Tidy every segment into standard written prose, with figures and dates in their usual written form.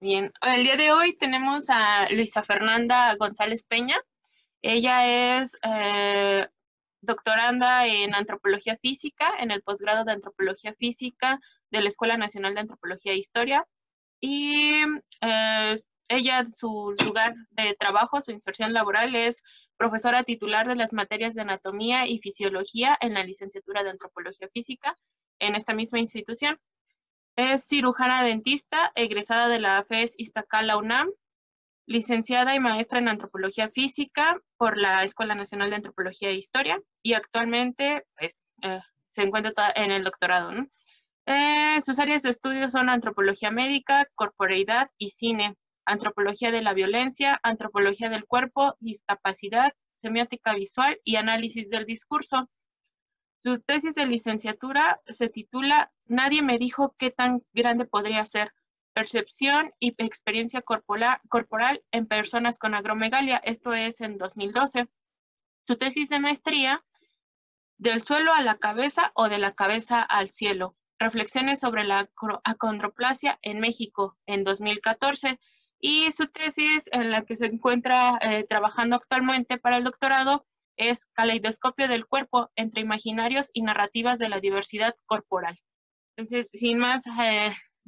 Bien, el día de hoy tenemos a Luisa Fernanda González Peña. Ella es doctoranda en Antropología Física, en el posgrado de Antropología Física de la Escuela Nacional de Antropología e Historia. Y ella, su lugar de trabajo, su inserción laboral es profesora titular de las materias de Anatomía y Fisiología en la licenciatura de Antropología Física en esta misma institución. Es cirujana dentista, egresada de la FES Iztacala UNAM, licenciada y maestra en Antropología Física por la Escuela Nacional de Antropología e Historia y actualmente pues, se encuentra en el doctorado, ¿no? Sus áreas de estudio son antropología médica, corporeidad y cine, antropología de la violencia, antropología del cuerpo, discapacidad, semiótica visual y análisis del discurso. Su tesis de licenciatura se titula Nadie me dijo qué tan grande podría ser. Percepción y experiencia corporal en personas con acromegalia. Esto es en 2012. Su tesis de maestría, Del suelo a la cabeza o de la cabeza al cielo. Reflexiones sobre la acondroplasia en México en 2014. Y su tesis en la que se encuentra trabajando actualmente para el doctorado es Caleidoscopio del cuerpo entre imaginarios y narrativas de la diversidad corporal. Entonces, sin más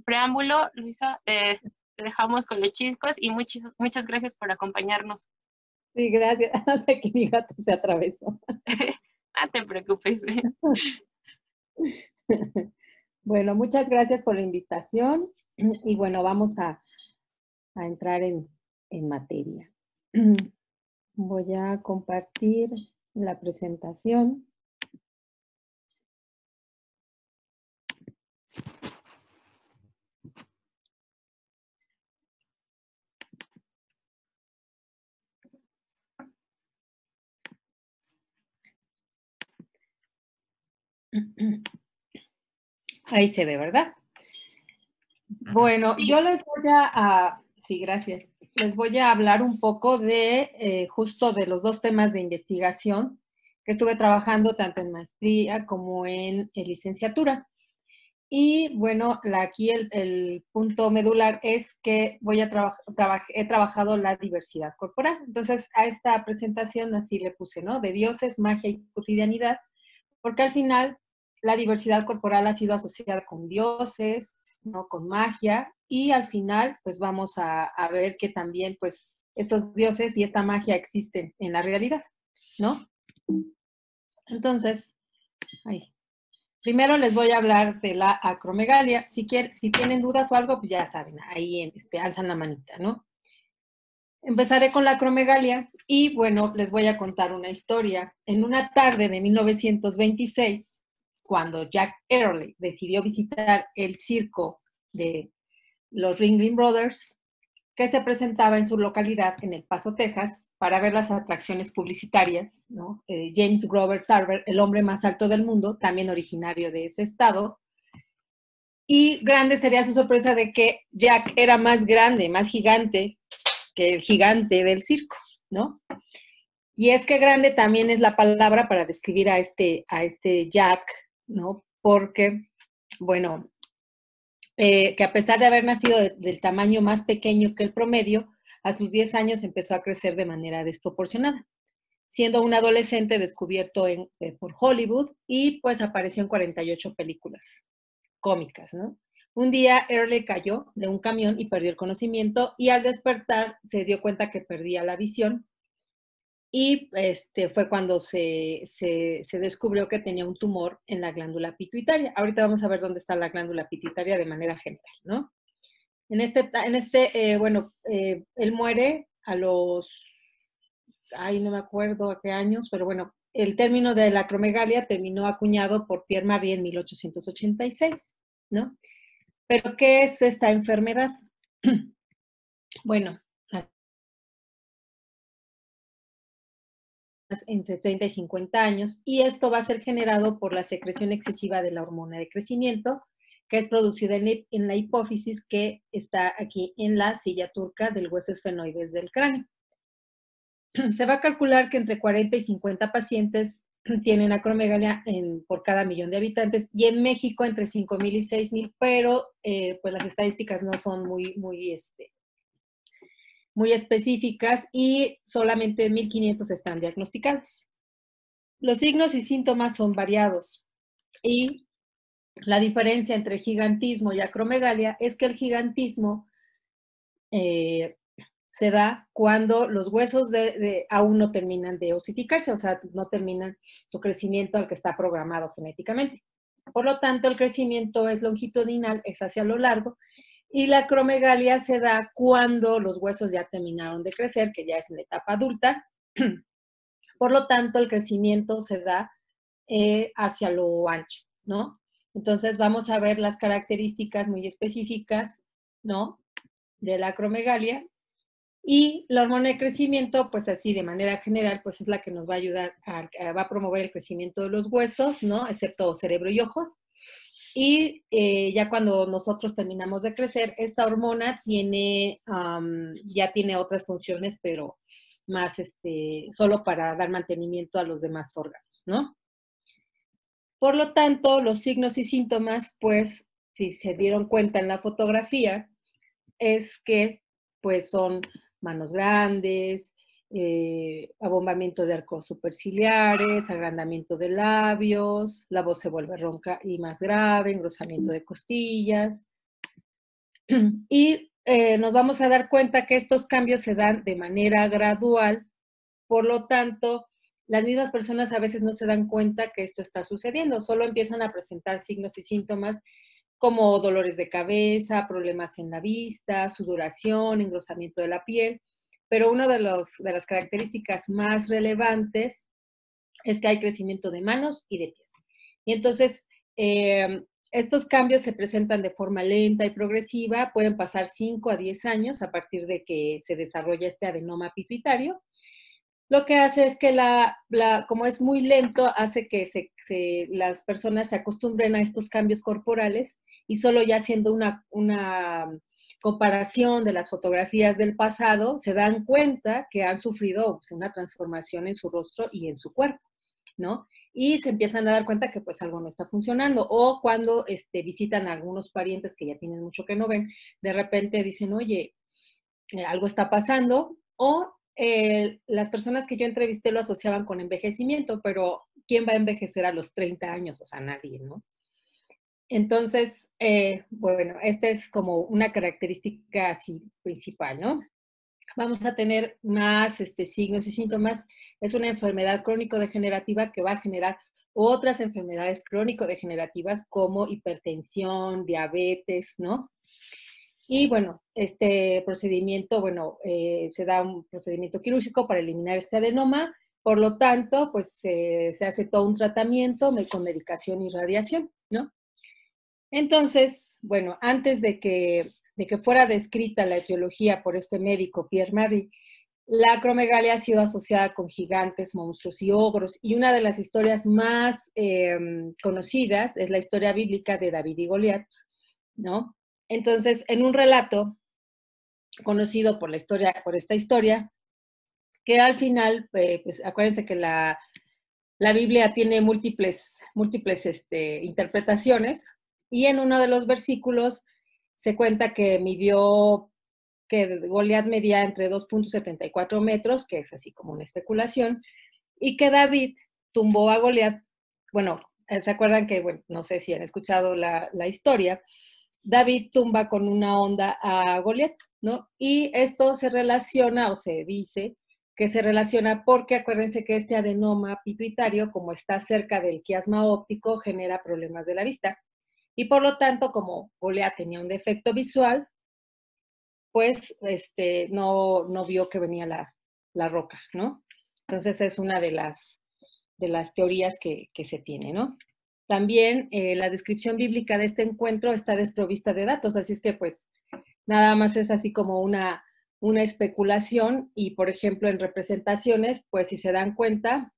preámbulo, Luisa, te dejamos con los chicos y muchas gracias por acompañarnos. Sí, gracias. Hasta que mi gato se atravesó. No te preocupes. Bueno, muchas gracias por la invitación. Y bueno, vamos a entrar en materia. Voy a compartir la presentación. Ahí se ve, ¿verdad? Bueno, yo les voy sí, gracias. Les voy a hablar un poco de justo de los dos temas de investigación que estuve trabajando tanto en maestría como en licenciatura. Y bueno, aquí el punto medular es que he trabajado la diversidad corporal. Entonces, a esta presentación así le puse, ¿no? De dioses, magia y cotidianidad, porque al final la diversidad corporal ha sido asociada con dioses, ¿no? Con magia, y al final, pues vamos a ver que también, pues, estos dioses y esta magia existen en la realidad, ¿no? Entonces, primero les voy a hablar de la acromegalia. Si tienen dudas o algo, pues ya saben, ahí alzan la manita, ¿no? Empezaré con la acromegalia y, bueno, les voy a contar una historia. En una tarde de 1926, cuando Jack Early decidió visitar el circo de los Ringling Brothers, que se presentaba en su localidad, en El Paso, Texas, para ver las atracciones publicitarias, ¿no? James Grover Tarver, el hombre más alto del mundo, también originario de ese estado. Y grande sería su sorpresa de que Jack era más grande, más gigante que el gigante del circo, ¿no? Y es que grande también es la palabra para describir a este Jack, ¿no? Porque, bueno, que a pesar de haber nacido del tamaño más pequeño que el promedio, a sus 10 años empezó a crecer de manera desproporcionada, siendo un adolescente descubierto por Hollywood y pues apareció en 48 películas cómicas, ¿no? Un día Early cayó de un camión y perdió el conocimiento y al despertar se dio cuenta que perdía la visión y fue cuando se descubrió que tenía un tumor en la glándula pituitaria. Ahorita vamos a ver dónde está la glándula pituitaria de manera general, ¿no? Él muere a los, no me acuerdo a qué años, pero bueno, el término de la acromegalia terminó acuñado por Pierre Marie en 1886, ¿no? Pero, ¿qué es esta enfermedad? Bueno, entre 30 y 50 años, y esto va a ser generado por la secreción excesiva de la hormona de crecimiento, que es producida en la hipófisis que está aquí en la silla turca del hueso esfenoides del cráneo. Se va a calcular que entre 40 y 50 pacientes tienen acromegalia por cada millón de habitantes, y en México entre 5,000 y 6,000, pero pues las estadísticas no son muy específicas y solamente 1,500 están diagnosticados. Los signos y síntomas son variados y la diferencia entre gigantismo y acromegalia es que el gigantismo se da cuando los huesos aún no terminan de osificarse, o sea, no terminan su crecimiento al que está programado genéticamente. Por lo tanto, el crecimiento es longitudinal, es hacia lo largo, y la acromegalia se da cuando los huesos ya terminaron de crecer, que ya es en la etapa adulta. Por lo tanto, el crecimiento se da hacia lo ancho, ¿no? Entonces, vamos a ver las características muy específicas, ¿no?, de la acromegalia. Y la hormona de crecimiento, pues así de manera general, pues es la que nos va a ayudar, va a promover el crecimiento de los huesos, ¿no?, excepto cerebro y ojos. Y ya cuando nosotros terminamos de crecer, esta hormona ya tiene otras funciones, pero más solo para dar mantenimiento a los demás órganos, ¿no? Por lo tanto, los signos y síntomas, pues, si se dieron cuenta en la fotografía, es que, pues, son manos grandes, abombamiento de arcos superciliares, agrandamiento de labios, la voz se vuelve ronca y más grave, engrosamiento de costillas. Y nos vamos a dar cuenta que estos cambios se dan de manera gradual, por lo tanto, las mismas personas a veces no se dan cuenta que esto está sucediendo, solo empiezan a presentar signos y síntomas como dolores de cabeza, problemas en la vista, sudoración, engrosamiento de la piel, pero una de las características más relevantes es que hay crecimiento de manos y de pies. Y entonces, estos cambios se presentan de forma lenta y progresiva, pueden pasar 5 a 10 años a partir de que se desarrolla este adenoma pituitario. Lo que hace es que como es muy lento, hace que las personas se acostumbren a estos cambios corporales y solo ya haciendo una comparación de las fotografías del pasado, se dan cuenta que han sufrido pues, una transformación en su rostro y en su cuerpo, ¿no? Y se empiezan a dar cuenta que pues algo no está funcionando. O cuando visitan a algunos parientes que ya tienen mucho que no ven, de repente dicen, oye, algo está pasando, o las personas que yo entrevisté lo asociaban con envejecimiento, pero ¿quién va a envejecer a los 30 años? O sea, nadie, ¿no? Entonces, bueno, esta es como una característica así principal, ¿no? Vamos a tener más signos y síntomas. Es una enfermedad crónico-degenerativa que va a generar otras enfermedades crónico-degenerativas como hipertensión, diabetes, ¿no? Y bueno, este procedimiento, bueno, se da un procedimiento quirúrgico para eliminar este adenoma, por lo tanto, pues se hace todo un tratamiento con medicación y radiación, ¿no? Entonces, bueno, antes de que fuera descrita la etiología por este médico, Pierre Marie, la acromegalia ha sido asociada con gigantes, monstruos y ogros, y una de las historias más conocidas es la historia bíblica de David y Goliat, ¿no? Entonces, en un relato conocido por esta historia, que al final, pues acuérdense que la Biblia tiene múltiples interpretaciones, y en uno de los versículos se cuenta que Goliat medía entre 2.74 metros, que es así como una especulación, y que David tumbó a Goliat. Bueno, ¿se acuerdan que, bueno, no sé si han escuchado la historia? David tumba con una honda a Goliat, ¿no? Y esto se relaciona, o se dice que se relaciona porque acuérdense que este adenoma pituitario, como está cerca del quiasma óptico, genera problemas de la vista. Y por lo tanto, como Goliat tenía un defecto visual, pues no vio que venía la roca, ¿no? Entonces es una de las teorías que se tiene, ¿no? También la descripción bíblica de este encuentro está desprovista de datos, así es que pues nada más es así como una especulación, y por ejemplo en representaciones, pues si se dan cuenta,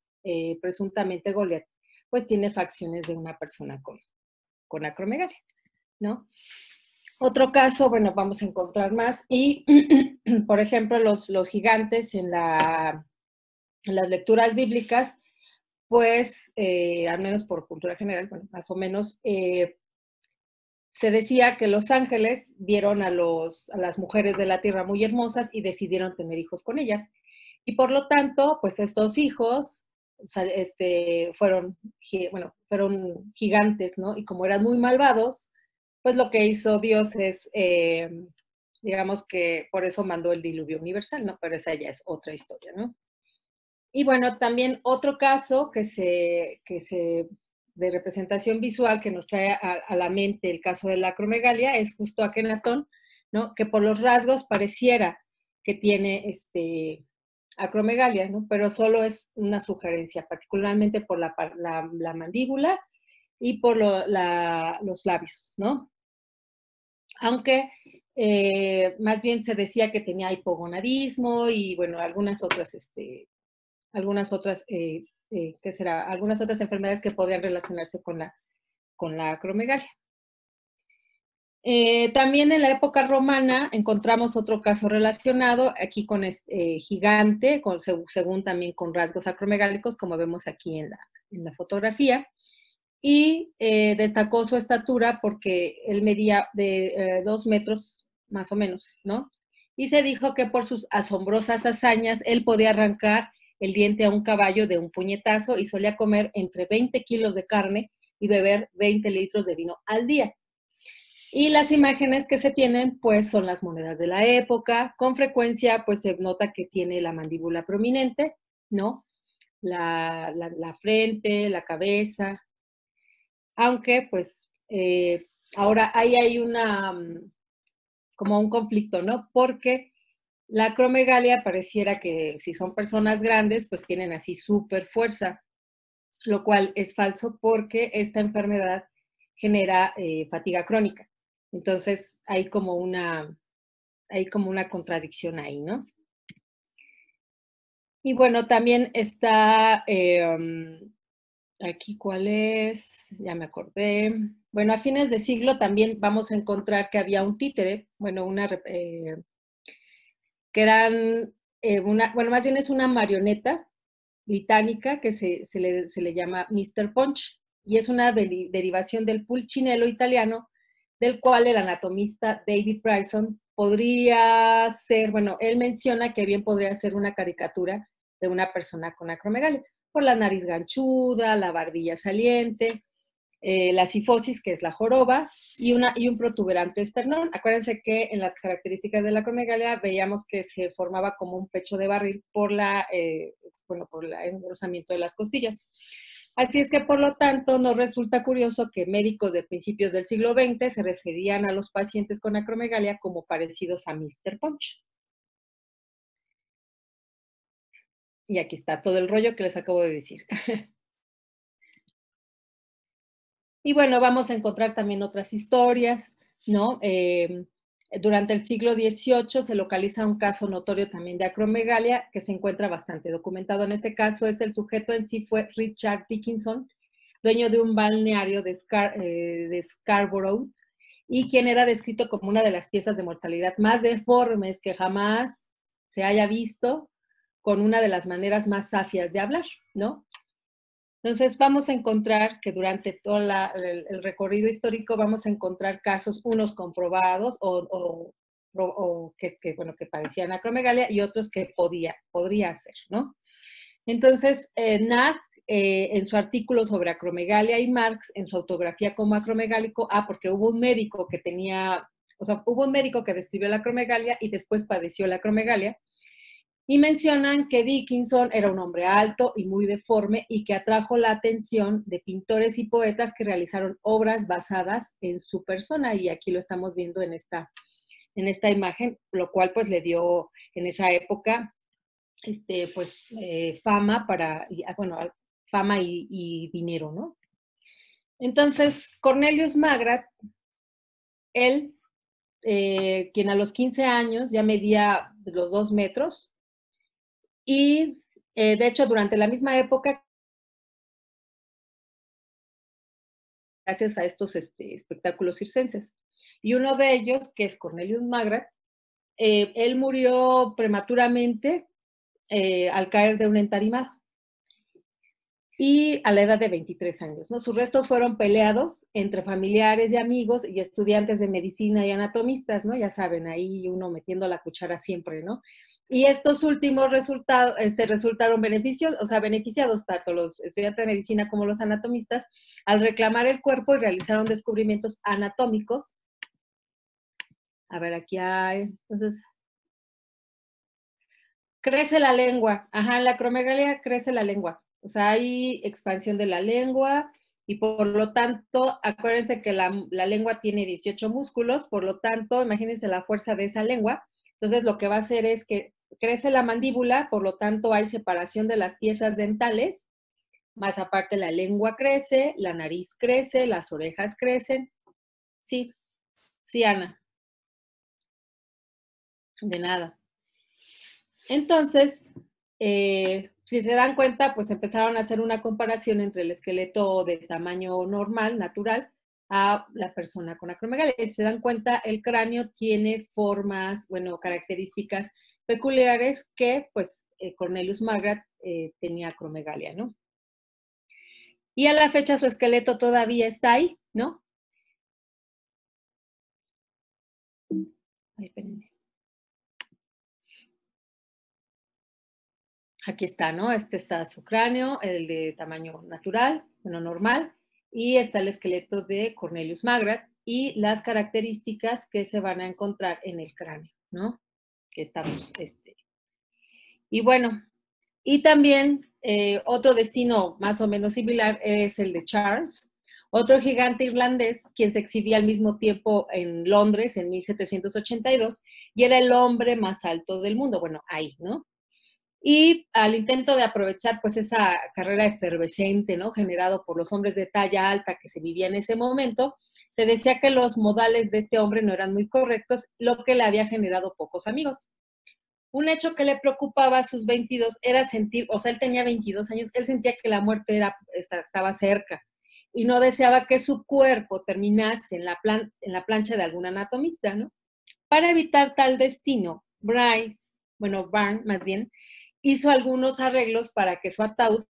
presuntamente Goliat pues tiene facciones de una persona con acromegalia, ¿no? Otro caso, bueno, vamos a encontrar más, y por ejemplo los gigantes en las lecturas bíblicas, pues, al menos por cultura general, bueno, más o menos, se decía que los ángeles vieron a las mujeres de la tierra muy hermosas y decidieron tener hijos con ellas. Y por lo tanto, pues estos hijos fueron gigantes, ¿no? Y como eran muy malvados, pues lo que hizo Dios es, digamos que por eso mandó el diluvio universal, ¿no? Pero esa ya es otra historia, ¿no? Y bueno, también otro caso de representación visual que nos trae a la mente el caso de la acromegalia es justo Akenatón, ¿no? Que por los rasgos pareciera que tiene acromegalia, ¿no? Pero solo es una sugerencia, particularmente por la mandíbula y por los labios, ¿no? Aunque más bien se decía que tenía hipogonadismo y bueno, ¿qué será? Algunas otras enfermedades que podrían relacionarse con la acromegalia. También en la época romana encontramos otro caso relacionado, aquí con gigante, según también con rasgos acromegálicos, como vemos aquí en la fotografía, y destacó su estatura porque él medía de 2 metros más o menos, ¿no? Y se dijo que por sus asombrosas hazañas él podía arrancar el diente a un caballo de un puñetazo y solía comer entre 20 kilos de carne y beber 20 litros de vino al día. Y las imágenes que se tienen, pues, son las monedas de la época. Con frecuencia, pues, se nota que tiene la mandíbula prominente, ¿no? La frente, la cabeza. Aunque, pues, ahora ahí hay como un conflicto, ¿no? Porque la acromegalia pareciera que si son personas grandes, pues tienen así súper fuerza, lo cual es falso porque esta enfermedad genera fatiga crónica. Entonces hay como una contradicción ahí, ¿no? Y bueno, también está aquí, ¿cuál es? Ya me acordé. Bueno, a fines de siglo también vamos a encontrar que había un títere, bueno, que eran bueno, más bien es una marioneta británica que se le llama Mr. Punch y es una derivación del pulcinello italiano, del cual el anatomista David Bryson podría ser, bueno, él menciona que bien podría ser una caricatura de una persona con acromegalia, por la nariz ganchuda, la barbilla saliente, la sifosis, que es la joroba, y un protuberante esternón. Acuérdense que en las características de la acromegalia veíamos que se formaba como un pecho de barril por por el engrosamiento de las costillas. Así es que, por lo tanto, nos resulta curioso que médicos de principios del siglo XX se referían a los pacientes con acromegalia como parecidos a Mr. Punch. Y aquí está todo el rollo que les acabo de decir. Y bueno, vamos a encontrar también otras historias, ¿no? Durante el siglo XVIII se localiza un caso notorio también de acromegalia que se encuentra bastante documentado. En este caso, el sujeto en sí fue Richard Dickinson, dueño de un balneario de Scarborough, y quien era descrito como una de las piezas de mortalidad más deformes que jamás se haya visto, con una de las maneras más safias de hablar, ¿no? Entonces vamos a encontrar que durante todo el recorrido histórico vamos a encontrar casos, unos comprobados que padecían acromegalia y otros que podría ser, ¿no? Entonces, Nack, en su artículo sobre acromegalia y Marx, en su autografía como acromegálico, porque hubo un médico hubo un médico que describió la acromegalia y después padeció la acromegalia, y mencionan que Dickinson era un hombre alto y muy deforme y que atrajo la atención de pintores y poetas que realizaron obras basadas en su persona, y aquí lo estamos viendo en esta imagen, lo cual pues le dio en esa época fama fama y dinero, ¿no? Entonces, Cornelius Magrat, él, quien a los 15 años ya medía los 2 metros, y de hecho durante la misma época, gracias a estos espectáculos circenses. Y uno de ellos, que es Cornelius Magrat, él murió prematuramente al caer de un entarimado. y a la edad de 23 años, ¿no? Sus restos fueron peleados entre familiares y amigos y estudiantes de medicina y anatomistas, ¿no? Ya saben, ahí uno metiendo la cuchara siempre, ¿no? Y estos últimos resultaron beneficiados tanto los estudiantes de medicina como los anatomistas al reclamar el cuerpo y realizaron descubrimientos anatómicos. A ver, aquí hay, entonces, crece la lengua. Ajá, en la acromegalia crece la lengua. O sea, hay expansión de la lengua y por lo tanto, acuérdense que la lengua tiene 18 músculos, por lo tanto, imagínense la fuerza de esa lengua. Entonces, lo que va a hacer es que crece la mandíbula, por lo tanto, hay separación de las piezas dentales, más aparte la lengua crece, la nariz crece, las orejas crecen. Sí, sí, Ana, de nada. Entonces, si se dan cuenta, pues empezaron a hacer una comparación entre el esqueleto de tamaño normal, natural, a la persona con acromegalia. Si se dan cuenta, el cráneo tiene formas, bueno, características peculiares que, pues, Cornelius Magrat tenía acromegalia, ¿no? Y a la fecha su esqueleto todavía está ahí, ¿no? Ay, espérenme. Aquí está, ¿no? Este está su cráneo, el de tamaño natural, bueno, normal, y está el esqueleto de Cornelius Magrat y las características que se van a encontrar en el cráneo, ¿no? Que estamos, Y bueno, y también otro destino más o menos similar es el de Charles, otro gigante irlandés, quien se exhibía al mismo tiempo en Londres en 1782 y era el hombre más alto del mundo, bueno, ahí, ¿no? Y al intento de aprovechar pues esa carrera efervescente, ¿no? Generado por los hombres de talla alta que se vivía en ese momento, se decía que los modales de este hombre no eran muy correctos, lo que le había generado pocos amigos. Un hecho que le preocupaba a sus 22 era sentir, o sea, él tenía 22 años, él sentía que la muerte estaba cerca y no deseaba que su cuerpo terminase en la plancha de algún anatomista, ¿no? Para evitar tal destino, Barn más bien, hizo algunos arreglos para que su ataúd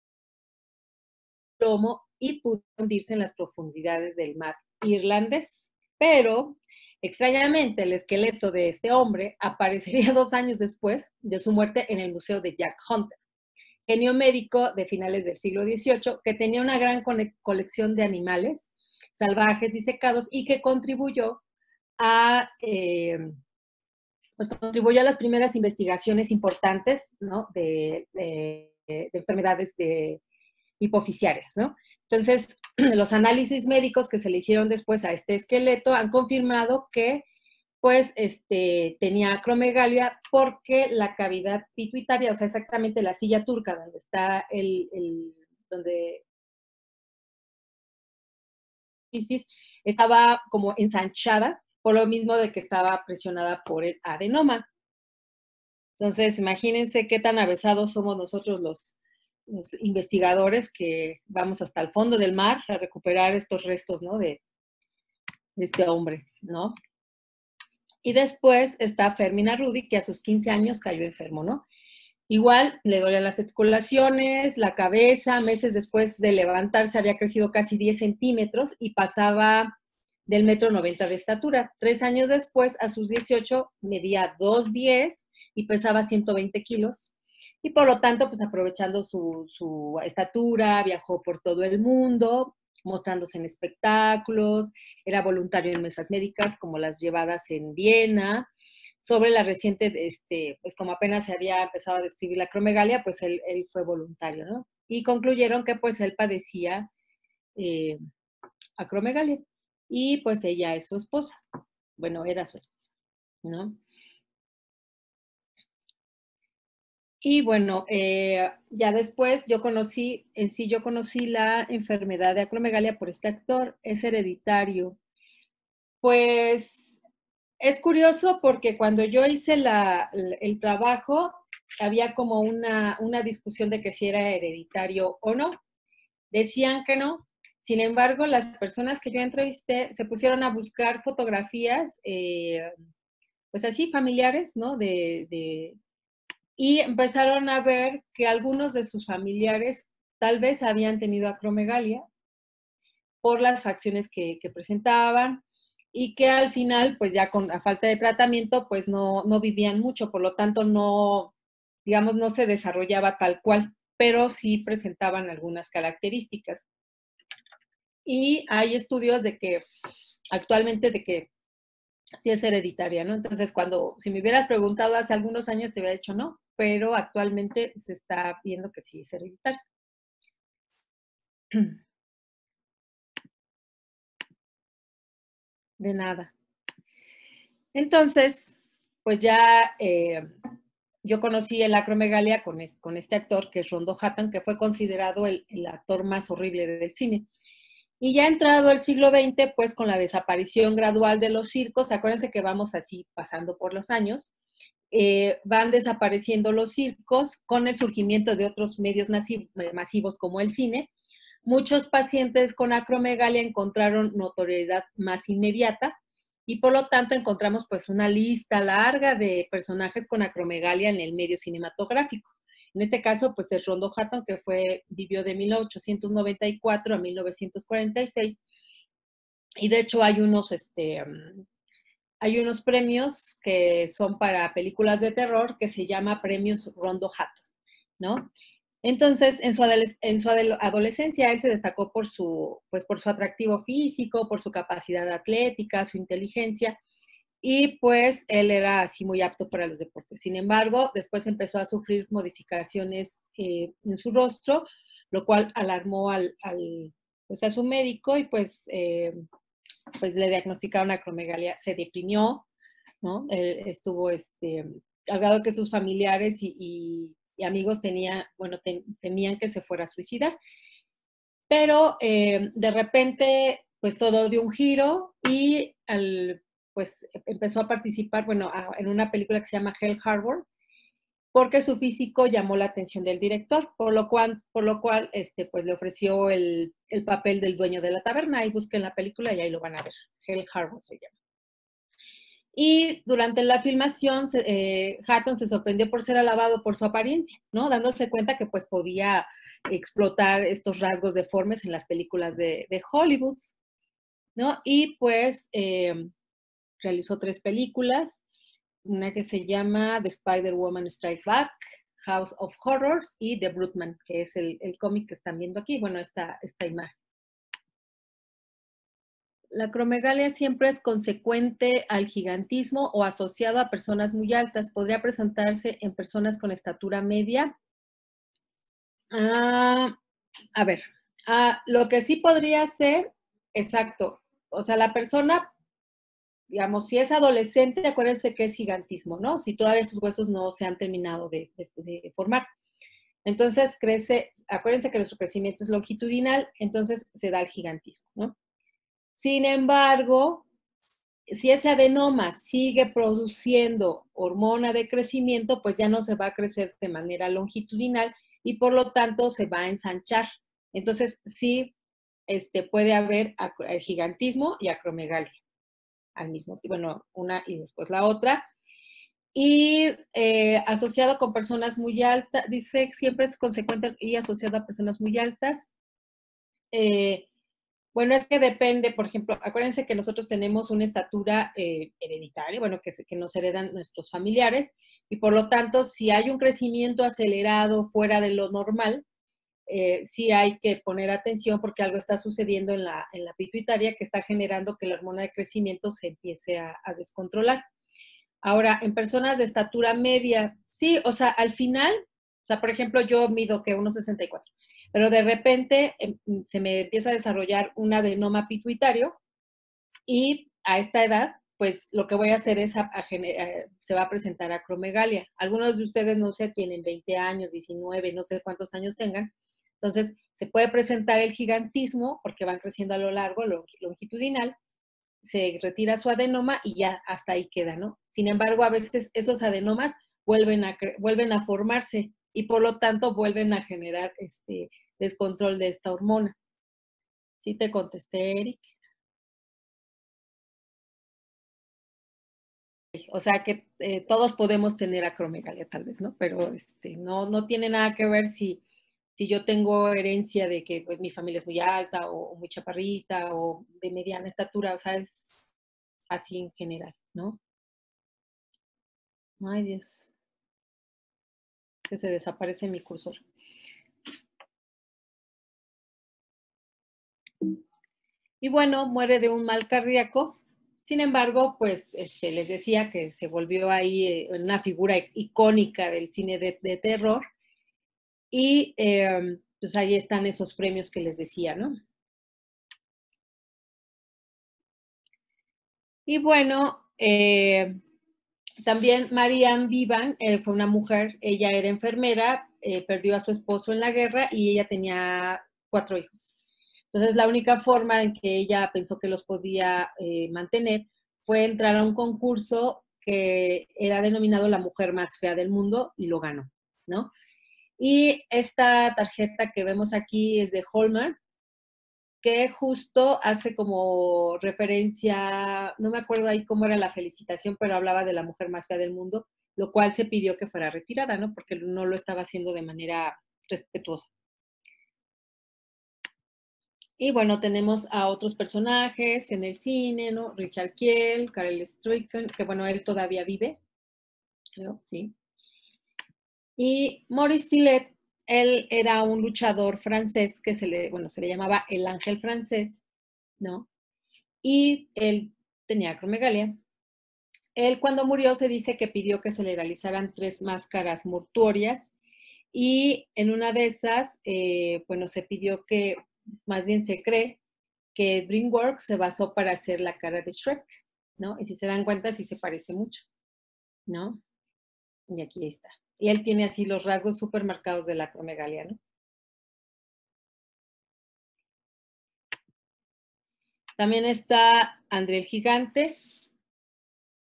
plomo y pudo hundirse en las profundidades del mar irlandés. Pero, extrañamente, el esqueleto de este hombre aparecería 2 años después de su muerte en el Museo de Jack Hunter, genio médico de finales del siglo XVIII, que tenía una gran colección de animales salvajes disecados y que contribuyó a pues contribuyó a las primeras investigaciones importantes, ¿no? De enfermedades hipofisiarias, ¿no? Entonces, los análisis médicos que se le hicieron después a este esqueleto han confirmado que, pues, tenía acromegalia porque la cavidad pituitaria, o sea, exactamente la silla turca donde está donde estaba como ensanchada, por lo mismo de que estaba presionada por el adenoma. Entonces, imagínense qué tan avesados somos nosotros los investigadores que vamos hasta el fondo del mar a recuperar estos restos, ¿no? De este hombre, ¿no? Y después está Fermina Rudi, que a sus 15 años cayó enfermo, ¿no? Igual le dolían las articulaciones, la cabeza, meses después de levantarse había crecido casi 10 centímetros y pasaba del 1,90 m de estatura. 3 años después, a sus 18, medía 2,10 y pesaba 120 kilos. Y por lo tanto, pues aprovechando su estatura, viajó por todo el mundo, mostrándose en espectáculos, era voluntario en mesas médicas como las llevadas en Viena. Sobre la reciente, pues como apenas se había empezado a describir la acromegalia, pues él fue voluntario, ¿no? Y concluyeron que pues él padecía acromegalia y pues ella es su esposa. Bueno, era su esposa, ¿no? Y bueno, ya después yo conocí la enfermedad de acromegalia por este actor, es hereditario. Pues es curioso porque cuando yo hice el trabajo, había como una discusión de que si era hereditario o no. Decían que no. Sin embargo, las personas que yo entrevisté se pusieron a buscar fotografías, pues así, familiares, ¿no? Y empezaron a ver que algunos de sus familiares tal vez habían tenido acromegalia por las facciones que presentaban y que al final, pues ya con la falta de tratamiento, pues no vivían mucho, por lo tanto no, digamos, no se desarrollaba tal cual, pero sí presentaban algunas características. Y hay estudios de que actualmente de que sí es hereditaria, ¿no? Entonces, si me hubieras preguntado hace algunos años, te hubiera dicho no, pero actualmente se está viendo que sí es hereditaria. De nada. Entonces, pues ya yo conocí el acromegalia con este actor que es Rondo Hatton, que fue considerado el actor más horrible del cine. Y ya entrado el siglo XX, pues con la desaparición gradual de los circos, acuérdense que vamos así pasando por los años, van desapareciendo los circos con el surgimiento de otros medios masivos como el cine. Muchos pacientes con acromegalia encontraron notoriedad más inmediata y por lo tanto encontramos pues una lista larga de personajes con acromegalia en el medio cinematográfico. En este caso, pues es Rondo Hatton, que vivió de 1894 a 1946, y de hecho hay unos premios que son para películas de terror que se llama Premios Rondo Hatton, ¿no? Entonces, en su adolescencia, él se destacó por su atractivo físico, por su capacidad atlética, su inteligencia, y pues él era así muy apto para los deportes. Sin embargo, después empezó a sufrir modificaciones en su rostro, lo cual alarmó pues a su médico y pues le diagnosticaron acromegalia, se deprimió, ¿no? Él estuvo al grado que sus familiares y amigos temían que se fuera a suicidar. Pero de repente, pues todo dio un giro y pues empezó a participar, en una película que se llama Hell Harbor, porque su físico llamó la atención del director, por lo cual pues le ofreció el papel del dueño de la taberna. Y busquen la película y ahí lo van a ver. Hell Harbor se llama. Y durante la filmación, Hatton se sorprendió por ser alabado por su apariencia, ¿no? Dándose cuenta que pues podía explotar estos rasgos deformes en las películas de Hollywood, ¿no? Y pues realizó 3 películas, una que se llama The Spider-Woman Strike Back, House of Horrors y The Bruteman, que es el cómic que están viendo aquí, esta imagen. La acromegalia siempre es consecuente al gigantismo o asociado a personas muy altas. Podría presentarse en personas con estatura media. A ver, lo que sí podría ser, exacto, o sea, la persona, digamos, si es adolescente, acuérdense que es gigantismo, ¿no? Si todavía sus huesos no se han terminado de formar. Entonces acuérdense que nuestro crecimiento es longitudinal, entonces se da el gigantismo, ¿no? Sin embargo, si ese adenoma sigue produciendo hormona de crecimiento, pues ya no se va a crecer de manera longitudinal y por lo tanto se va a ensanchar. Entonces, sí, puede haber gigantismo y acromegalia al mismo tiempo, una y después la otra. Y asociado con personas muy altas, dice, siempre es consecuente y asociado a personas muy altas. Bueno, es que depende, por ejemplo, acuérdense que nosotros tenemos una estatura hereditaria, que nos heredan nuestros familiares, y por lo tanto, si hay un crecimiento acelerado fuera de lo normal, sí hay que poner atención porque algo está sucediendo en la pituitaria que está generando que la hormona de crecimiento se empiece a descontrolar. Ahora, en personas de estatura media, sí, o sea, al final, o sea, por ejemplo, yo mido que 1,64, pero de repente se me empieza a desarrollar un adenoma pituitario y a esta edad, pues lo que voy a hacer es se va a presentar acromegalia. Algunos de ustedes, no sé, tienen 20 años, 19, no sé cuántos años tengan. Entonces, se puede presentar el gigantismo porque van creciendo a lo largo, longitudinal, se retira su adenoma y ya hasta ahí queda, ¿no? Sin embargo, a veces esos adenomas vuelven a formarse y por lo tanto vuelven a generar descontrol de esta hormona. ¿Sí te contesté, Eric? O sea que todos podemos tener acromegalia tal vez, ¿no? Pero no tiene nada que ver si si yo tengo herencia de que pues, mi familia es muy alta o muy chaparrita o de mediana estatura, o sea, es así en general, ¿no? Ay, Dios, que se desaparece mi cursor. Y bueno, muere de un mal cardíaco. Sin embargo, pues les decía que se volvió ahí una figura icónica del cine de terror. Y pues ahí están esos premios que les decía, ¿no? Y bueno, también Marianne Vivan fue una mujer, ella era enfermera, perdió a su esposo en la guerra y ella tenía 4 hijos. Entonces, la única forma en que ella pensó que los podía mantener fue entrar a un concurso que era denominado La Mujer Más Fea del Mundo y lo ganó, ¿no? Y esta tarjeta que vemos aquí es de Hallmark, que justo hace como referencia, no me acuerdo ahí cómo era la felicitación, pero hablaba de la mujer más fea del mundo, lo cual se pidió que fuera retirada, ¿no? Porque no lo estaba haciendo de manera respetuosa. Y bueno, tenemos a otros personajes en el cine, ¿no? Richard Kiel, Karel Stuyken, que bueno, él todavía vive, creo, sí. Y Maurice Tillet, él era un luchador francés que se le llamaba el ángel francés, ¿no? Y él tenía acromegalia. Él cuando murió se dice que pidió que se le realizaran 3 máscaras mortuorias y en una de esas, bueno, se pidió que, más bien se cree, que DreamWorks se basó para hacer la cara de Shrek, ¿no? Y si se dan cuenta, sí se parece mucho, ¿no? Y aquí está. Y él tiene así los rasgos súper marcados de la acromegalia, ¿no? También está André el Gigante,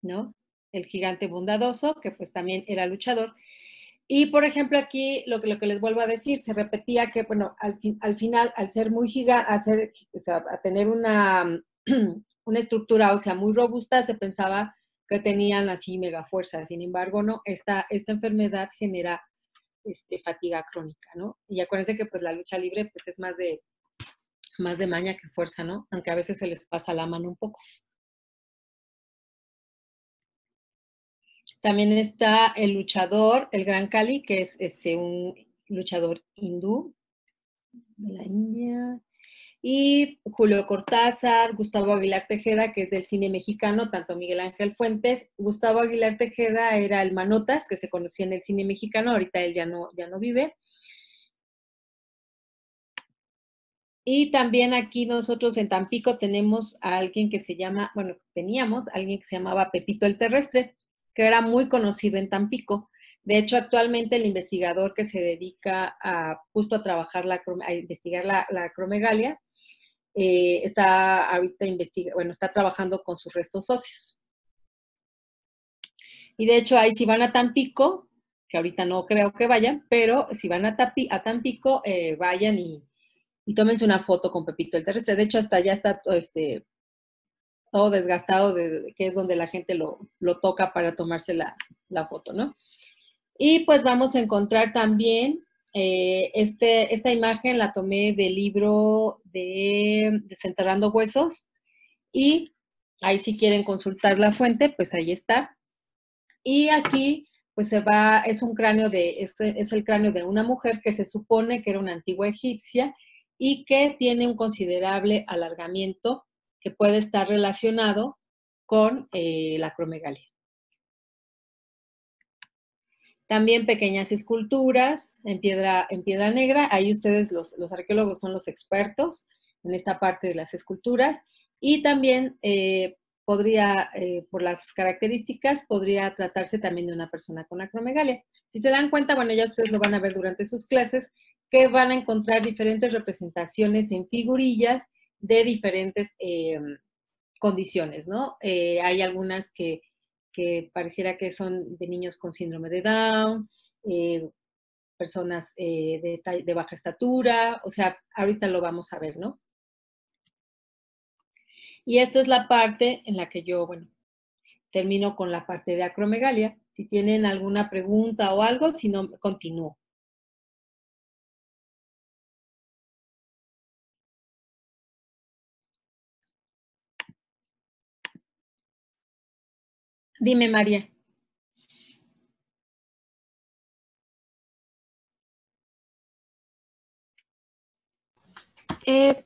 ¿no? El gigante bondadoso, que pues también era luchador. Y por ejemplo, aquí lo que les vuelvo a decir, se repetía que, bueno, al final, al ser muy gigante, o sea, a tener una, una estructura ósea muy robusta, se pensaba que tenían así mega fuerza. Sin embargo, no, esta enfermedad genera fatiga crónica, ¿no? Y acuérdense que pues la lucha libre pues es más de maña que fuerza, ¿no? Aunque a veces se les pasa la mano un poco. También está el luchador, el Gran Cali, que es un luchador hindú de la India. Y Julio Cortázar, Gustavo Aguilar Tejeda, que es del cine mexicano, tanto Miguel Ángel Fuentes. Gustavo Aguilar Tejeda era el Manotas, que se conocía en el cine mexicano, ahorita él ya no vive. Y también aquí nosotros en Tampico tenemos a alguien que se llama, bueno, teníamos a alguien que se llamaba Pepito el Terrestre, que era muy conocido en Tampico. De hecho, actualmente el investigador que se dedica a justo a trabajar a investigar la acromegalia, está ahorita está trabajando con sus restos óseos. Y de hecho, ahí si van a Tampico, que ahorita no creo que vayan, pero si van a Tampico, vayan y tómense una foto con Pepito el Terrestre. De hecho, hasta ya está todo desgastado, que es donde la gente lo toca para tomarse la foto, ¿no? Y pues vamos a encontrar también esta imagen la tomé del libro de Desenterrando Huesos y ahí si quieren consultar la fuente, pues ahí está. Y aquí pues es un cráneo es el cráneo de una mujer que se supone que era una antigua egipcia y que tiene un considerable alargamiento que puede estar relacionado con la acromegalia. También pequeñas esculturas en piedra negra. Ahí ustedes, los arqueólogos, son los expertos en esta parte de las esculturas. Y también por las características, podría tratarse también de una persona con acromegalia. Si se dan cuenta, bueno, ya ustedes lo van a ver durante sus clases, que van a encontrar diferentes representaciones en figurillas de diferentes condiciones, ¿no? Hay algunas que pareciera que son de niños con síndrome de Down, personas de baja estatura, o sea, ahorita lo vamos a ver, ¿no? Y esta es la parte en la que yo, bueno, termino con la parte de acromegalia. Si tienen alguna pregunta o algo, si no, continúo. Dime, María.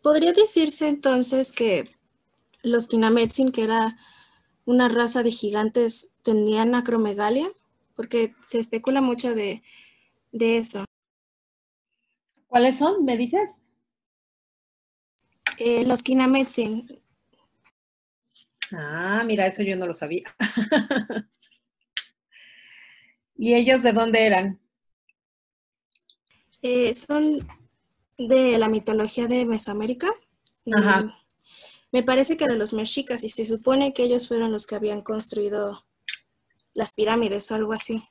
¿Podría decirse entonces que los Kinametsin, que era una raza de gigantes, tenían acromegalia? Porque se especula mucho de eso. ¿Cuáles son? ¿Me dices? Los Kinametsin. Ah, mira, eso yo no lo sabía. ¿Y ellos de dónde eran? Son de la mitología de Mesoamérica. Ajá. Me parece que de los mexicas, y se supone que ellos fueron los que habían construido las pirámides o algo así.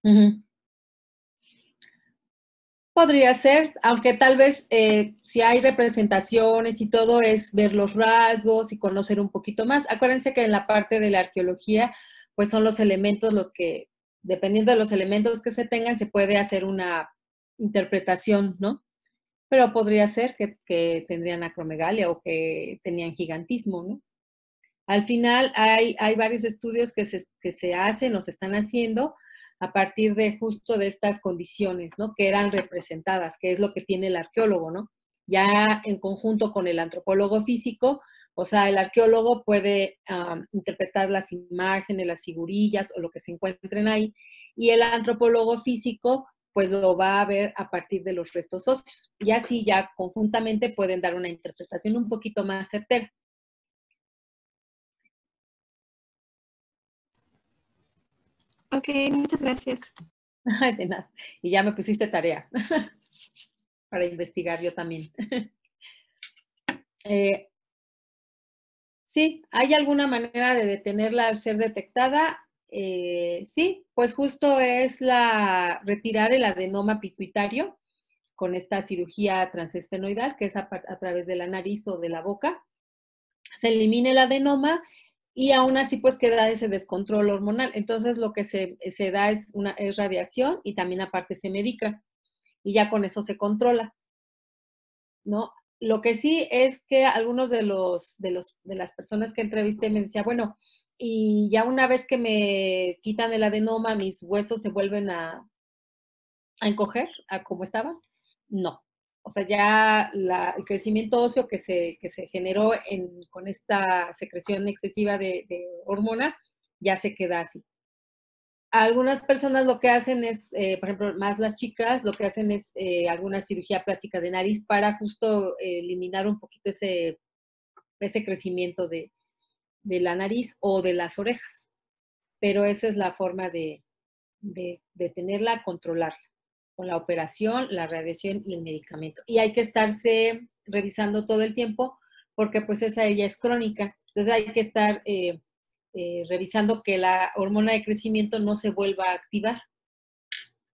Uh-huh. Podría ser, aunque tal vez si hay representaciones y todo es ver los rasgos y conocer un poquito más. Acuérdense que en la parte de la arqueología, pues son los elementos los que, dependiendo de los elementos que se tengan, se puede hacer una interpretación, ¿no? Pero podría ser que tendrían acromegalia o que tenían gigantismo, ¿no? Al final hay varios estudios que se hacen o se están haciendo a partir de justo de estas condiciones, ¿no? Que eran representadas, que es lo que tiene el arqueólogo, ¿no? Ya en conjunto con el antropólogo físico, o sea, el arqueólogo puede interpretar las imágenes, las figurillas o lo que se encuentren ahí, y el antropólogo físico pues lo va a ver a partir de los restos óseos. Y así ya conjuntamente pueden dar una interpretación un poquito más certera. Ok, muchas gracias. De nada. Y ya me pusiste tarea para investigar yo también. Sí, ¿hay alguna manera de detenerla al ser detectada? Sí, pues justo es retirar el adenoma pituitario con esta cirugía transestenoidal, que es a través de la nariz o de la boca. Se elimina el adenoma y aún así pues queda ese descontrol hormonal. Entonces lo que se da es radiación y también aparte se medica y ya con eso se controla, ¿no? Lo que sí es que algunos de las personas que entrevisté me decía, bueno, y ya una vez que me quitan el adenoma, mis huesos se vuelven a encoger a como estaban. No. O sea, ya el crecimiento óseo que se generó con esta secreción excesiva de hormona, ya se queda así. Algunas personas lo que hacen es, por ejemplo, más las chicas, lo que hacen es alguna cirugía plástica de nariz para justo eliminar un poquito ese crecimiento de la nariz o de las orejas. Pero esa es la forma de tenerla, controlarla, con la operación, la radiación y el medicamento. Y hay que estarse revisando todo el tiempo porque pues esa ella es crónica. Entonces hay que estar revisando que la hormona de crecimiento no se vuelva a activar.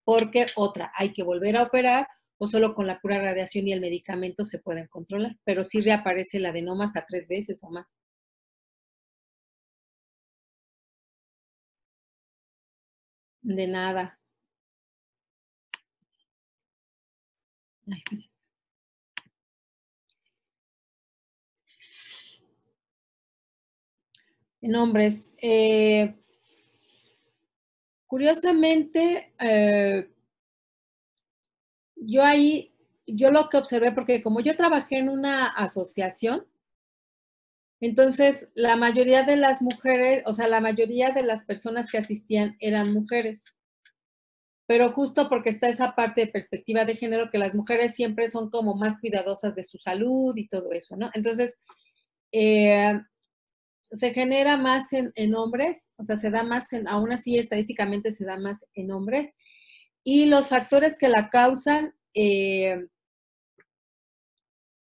Porque otra, hay que volver a operar o solo con la pura radiación y el medicamento se pueden controlar. Pero sí reaparece el adenoma hasta 3 veces o más. De nada. Ay. En hombres, curiosamente, yo lo que observé, porque como yo trabajé en una asociación, entonces la mayoría de las mujeres, o sea, la mayoría de las personas que asistían eran mujeres. Pero justo porque está esa parte de perspectiva de género, que las mujeres siempre son como más cuidadosas de su salud y todo eso, ¿no? Entonces, se genera más en hombres, o sea, se da más aún así estadísticamente se da más en hombres. Y los factores que la causan,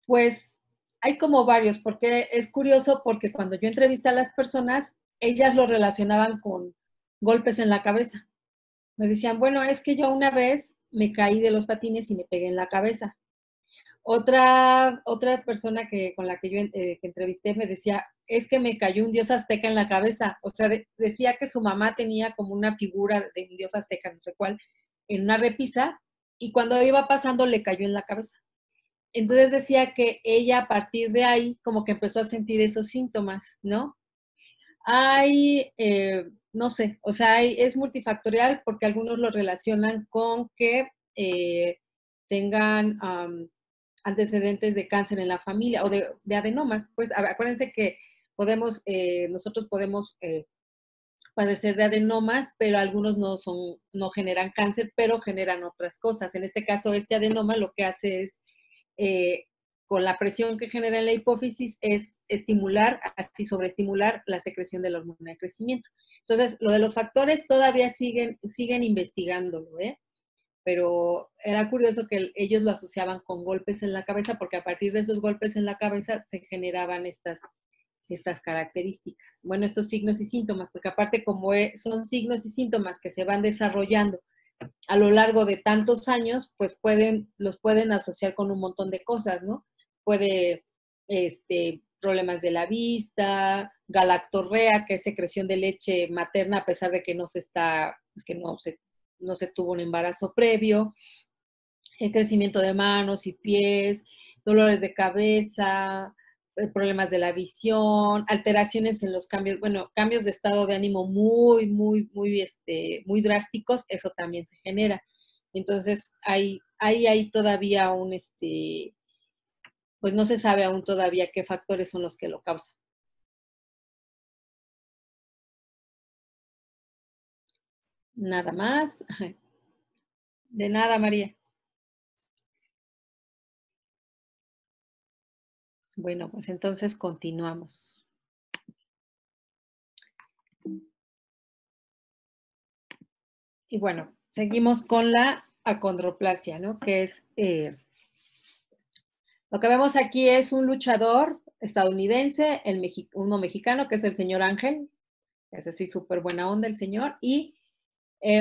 pues hay como varios, porque es curioso porque cuando yo entrevisté a las personas, ellas lo relacionaban con golpes en la cabeza. Me decían, bueno, es que yo una vez me caí de los patines y me pegué en la cabeza. Otra persona con la que yo que entrevisté me decía, es que me cayó un dios azteca en la cabeza. O sea, decía que su mamá tenía como una figura de un dios azteca, no sé cuál, en una repisa, y cuando iba pasando le cayó en la cabeza. Entonces decía que ella a partir de ahí como que empezó a sentir esos síntomas, ¿no? Hay no sé, o sea, es multifactorial porque algunos lo relacionan con que tengan antecedentes de cáncer en la familia o de adenomas. Pues acuérdense que nosotros podemos padecer de adenomas, pero algunos no generan cáncer, pero generan otras cosas. En este caso, este adenoma lo que hace es, con la presión que genera en la hipófisis, es sobreestimular la secreción de la hormona de crecimiento. Entonces, lo de los factores todavía siguen investigándolo, ¿eh? Pero era curioso que ellos lo asociaban con golpes en la cabeza, porque a partir de esos golpes en la cabeza se generaban estas características. Bueno, estos signos y síntomas, porque aparte como son signos y síntomas que se van desarrollando a lo largo de tantos años, pues los pueden asociar con un montón de cosas, ¿no? Puede, problemas de la vista, galactorrea, que es secreción de leche materna a pesar de que no se tuvo un embarazo previo, el crecimiento de manos y pies, dolores de cabeza, problemas de la visión, alteraciones en los cambios de estado de ánimo muy drásticos, eso también se genera. Entonces, hay todavía pues no se sabe aún todavía qué factores son los que lo causan. Nada más. De nada, María. Bueno, pues entonces continuamos. Y bueno, seguimos con la acondroplasia, ¿no? Que es, lo que vemos aquí es un luchador estadounidense, uno mexicano, que es el señor Ángel, es así súper buena onda el señor, y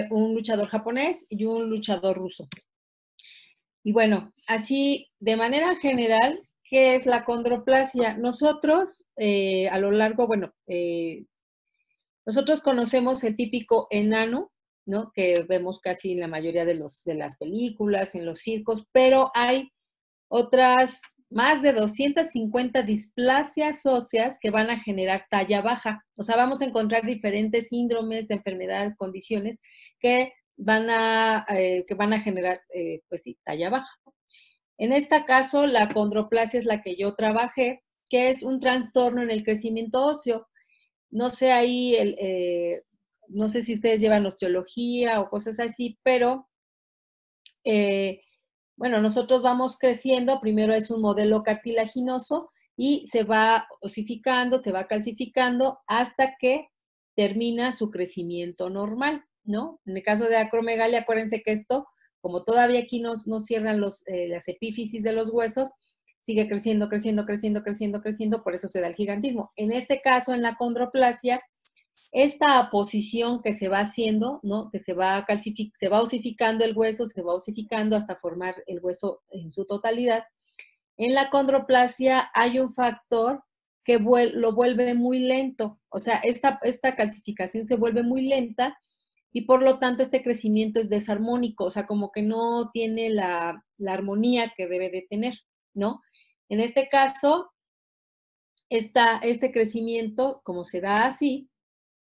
un luchador japonés y un luchador ruso. Y bueno, así de manera general, ¿qué es la acondroplasia? Nosotros, a lo largo, nosotros conocemos el típico enano, ¿no? Que vemos casi en la mayoría de las películas, en los circos, pero hay otras más de 250 displasias óseas que van a generar talla baja. O sea, vamos a encontrar diferentes síndromes, enfermedades, condiciones que van a generar, pues sí, talla baja. En este caso, la acondroplasia es la que yo trabajé, que es un trastorno en el crecimiento óseo. No sé ahí, no sé si ustedes llevan osteología o cosas así, pero bueno, nosotros vamos creciendo, primero es un modelo cartilaginoso y se va osificando, se va calcificando hasta que termina su crecimiento normal, ¿no? En el caso de acromegalia, acuérdense que esto, como todavía aquí no cierran las epífisis de los huesos, sigue creciendo, creciendo, creciendo, creciendo, creciendo, por eso se da el gigantismo. En este caso, en la acondroplasia, esta aposición que se va haciendo, ¿no? Que se va osificando el hueso, se va osificando hasta formar el hueso en su totalidad. En la acondroplasia hay un factor que lo vuelve muy lento, o sea, esta calcificación se vuelve muy lenta y por lo tanto este crecimiento es desarmónico, o sea, como que no tiene la armonía que debe de tener, ¿no? En este caso, este crecimiento, como se da así,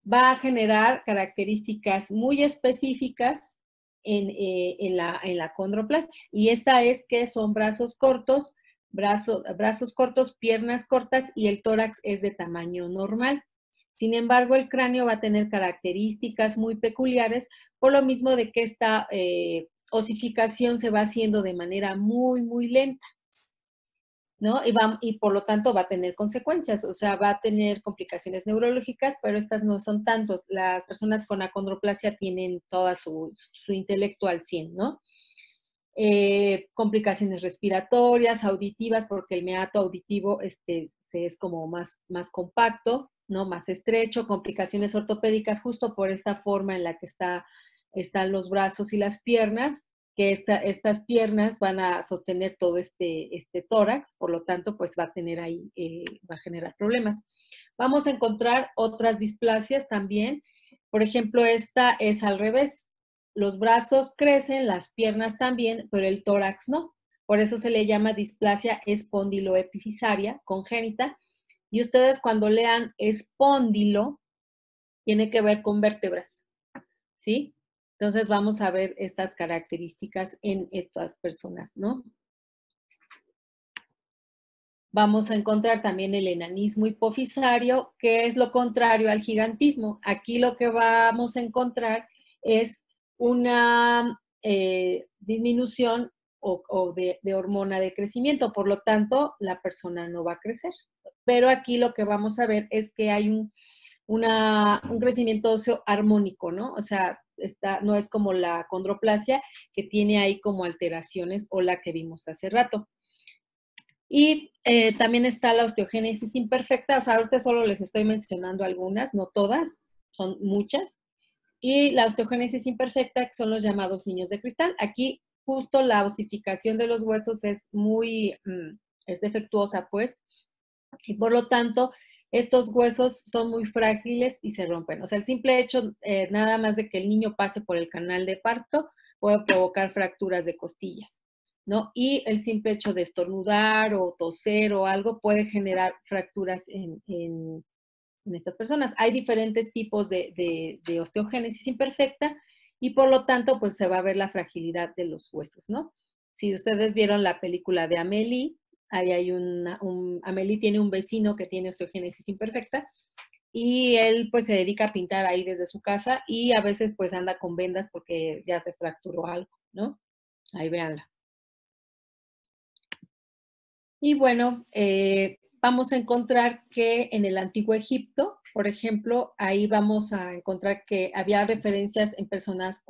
va a generar características muy específicas en la acondroplasia. Y esta es que son brazos cortos, piernas cortas y el tórax es de tamaño normal. Sin embargo, el cráneo va a tener características muy peculiares, por lo mismo de que esta osificación se va haciendo de manera muy, muy lenta, ¿no? Y por lo tanto va a tener consecuencias, o sea, va a tener complicaciones neurológicas, pero estas no son tanto. Las personas con acondroplasia tienen toda su intelecto al 100, ¿no? Complicaciones respiratorias, auditivas, porque el meato auditivo es como más compacto, ¿no? Más estrecho, complicaciones ortopédicas justo por esta forma en la que están los brazos y las piernas, que estas piernas van a sostener todo este tórax, por lo tanto, pues va a tener ahí, va a generar problemas. Vamos a encontrar otras displasias también. Por ejemplo, esta es al revés. Los brazos crecen, las piernas también, pero el tórax no. Por eso se le llama displasia espondiloepifisaria congénita. Y ustedes cuando lean espóndilo, tiene que ver con vértebras, ¿sí? Entonces vamos a ver estas características en estas personas, ¿no? Vamos a encontrar también el enanismo hipofisario, que es lo contrario al gigantismo. Aquí lo que vamos a encontrar es una disminución de hormona de crecimiento, por lo tanto, la persona no va a crecer. Pero aquí lo que vamos a ver es que hay un crecimiento óseo armónico, ¿no? O sea, no es como la condroplasia, que tiene ahí como alteraciones, o la que vimos hace rato. Y también está la osteogénesis imperfecta, o sea, ahorita solo les estoy mencionando algunas, no todas, son muchas. Y la osteogénesis imperfecta, que son los llamados niños de cristal. Aquí justo la osificación de los huesos es es defectuosa, pues, y por lo tanto, estos huesos son muy frágiles y se rompen. O sea, el simple hecho, nada más de que el niño pase por el canal de parto, puede provocar fracturas de costillas, ¿no? Y el simple hecho de estornudar o toser o algo puede generar fracturas en estas personas. Hay diferentes tipos de osteogénesis imperfecta y por lo tanto, pues se va a ver la fragilidad de los huesos, ¿no? Si ustedes vieron la película de Amélie, ahí hay Amélie tiene un vecino que tiene osteogénesis imperfecta y él pues se dedica a pintar ahí desde su casa y a veces pues anda con vendas porque ya se fracturó algo, ¿no? Ahí véanla. Y bueno, vamos a encontrar que en el Antiguo Egipto, por ejemplo, ahí vamos a encontrar que había referencias en personas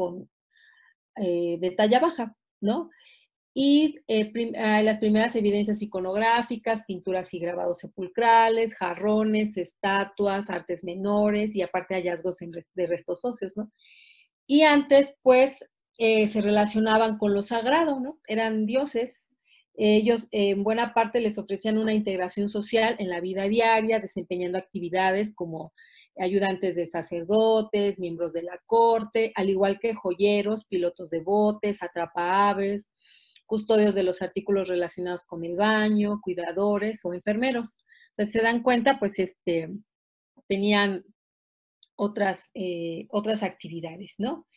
de talla baja, ¿no? Y las primeras evidencias iconográficas, pinturas y grabados sepulcrales, jarrones, estatuas, artes menores y aparte hallazgos de restos óseos, ¿no? Y antes, pues, se relacionaban con lo sagrado, ¿no? Eran dioses. Ellos en buena parte les ofrecían una integración social en la vida diaria, desempeñando actividades como ayudantes de sacerdotes, miembros de la corte, al igual que joyeros, pilotos de botes, atrapaaves, custodios de los artículos relacionados con el baño, cuidadores o enfermeros. Entonces se dan cuenta, pues, tenían otras actividades, ¿no?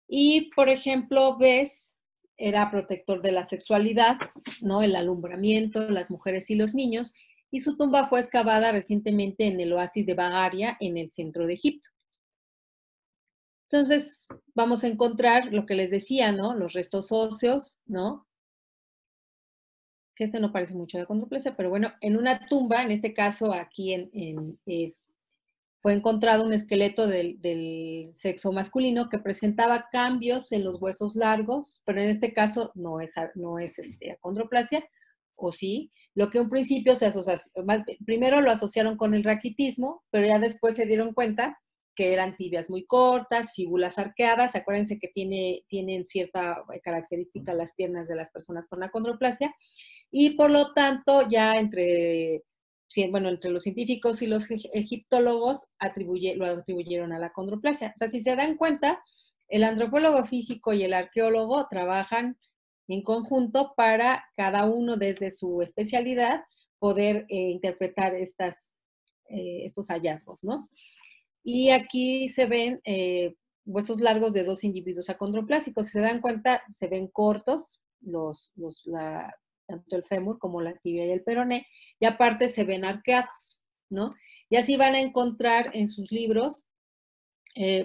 Y, por ejemplo, Bes era protector de la sexualidad, ¿no? El alumbramiento, las mujeres y los niños, y su tumba fue excavada recientemente en el oasis de Bagaria, en el centro de Egipto. Entonces, vamos a encontrar lo que les decía, ¿no? Los restos óseos, ¿no? Que no parece mucho de condroplasia, pero bueno, en una tumba, en este caso aquí fue encontrado un esqueleto del sexo masculino que presentaba cambios en los huesos largos, pero en este caso no es acondroplasia, o sí. Lo que en un principio primero lo asociaron con el raquitismo, pero ya después se dieron cuenta que eran tibias muy cortas, fíbulas arqueadas. Acuérdense que tienen cierta característica las piernas de las personas con acondroplasia, y por lo tanto ya entre los científicos y los egiptólogos lo atribuyeron a la acondroplasia. O sea, si se dan cuenta, el antropólogo físico y el arqueólogo trabajan en conjunto para cada uno desde su especialidad poder interpretar estos hallazgos, ¿no? Y aquí se ven huesos largos de dos individuos acondroplásicos. Si se dan cuenta, se ven cortos tanto el fémur como la tibia y el peroné, y aparte se ven arqueados, ¿no? Y así van a encontrar en sus libros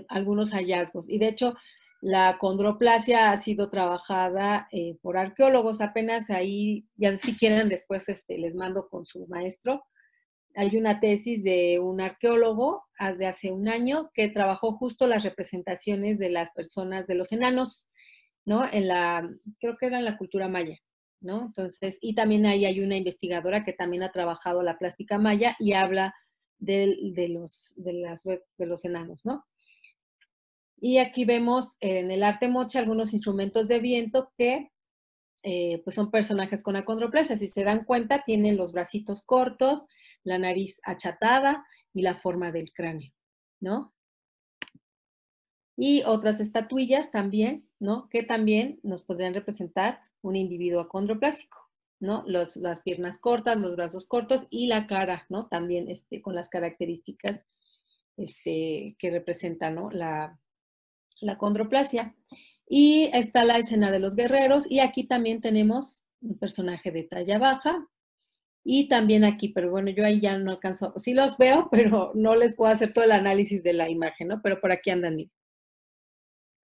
algunos hallazgos. Y de hecho, la condroplasia ha sido trabajada por arqueólogos. Apenas ahí, ya si quieren después les mando con su maestro. Hay una tesis de un arqueólogo de hace un año que trabajó justo las representaciones de las personas, de los enanos, ¿no? Creo que era en la cultura maya, ¿no? Entonces, y también ahí hay una investigadora que también ha trabajado la plástica maya y habla de los enanos, ¿no? Y aquí vemos en el arte moche algunos instrumentos de viento que pues son personajes con acondroplasia. Si se dan cuenta, tienen los bracitos cortos, la nariz achatada y la forma del cráneo, ¿no? Y otras estatuillas también, ¿no? Que también nos podrían representar un individuo acondroplásico, ¿no? Las piernas cortas, los brazos cortos y la cara, ¿no? También con las características que representa, ¿no? la acondroplasia. Y está la escena de los guerreros, y aquí también tenemos un personaje de talla baja, y también aquí, pero bueno, yo ahí ya no alcanzo, sí los veo, pero no les puedo hacer todo el análisis de la imagen, ¿no? Pero por aquí andan.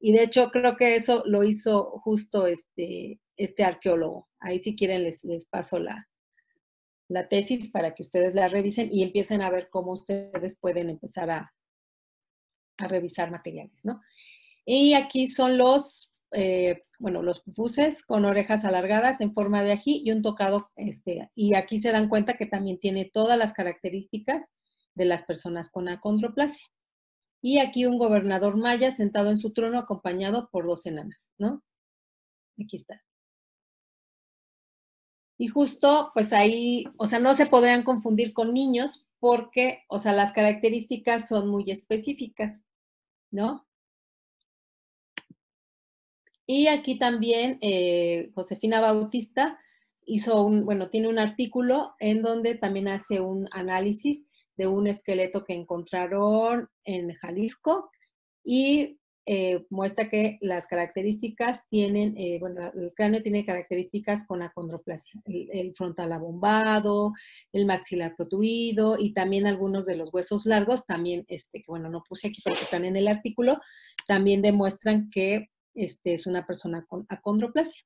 Y de hecho creo que eso lo hizo justo este arqueólogo. Ahí si quieren les paso la tesis para que ustedes la revisen y empiecen a ver cómo ustedes pueden empezar a revisar materiales, ¿no? Y aquí son los pupuses con orejas alargadas en forma de ají y un tocado, y aquí se dan cuenta que también tiene todas las características de las personas con acondroplasia. Y aquí un gobernador maya sentado en su trono acompañado por 2 enanas, ¿no? Aquí está. Y justo, pues ahí, o sea, no se podrían confundir con niños porque, o sea, las características son muy específicas, ¿no? Y aquí también Josefina Bautista tiene un artículo en donde también hace un análisis de un esqueleto que encontraron en Jalisco y muestra que las características tienen, el cráneo tiene características con acondroplasia, el frontal abombado, el maxilar protruido y también algunos de los huesos largos, también, que bueno, no puse aquí, pero que están en el artículo, también demuestran que es una persona con acondroplasia.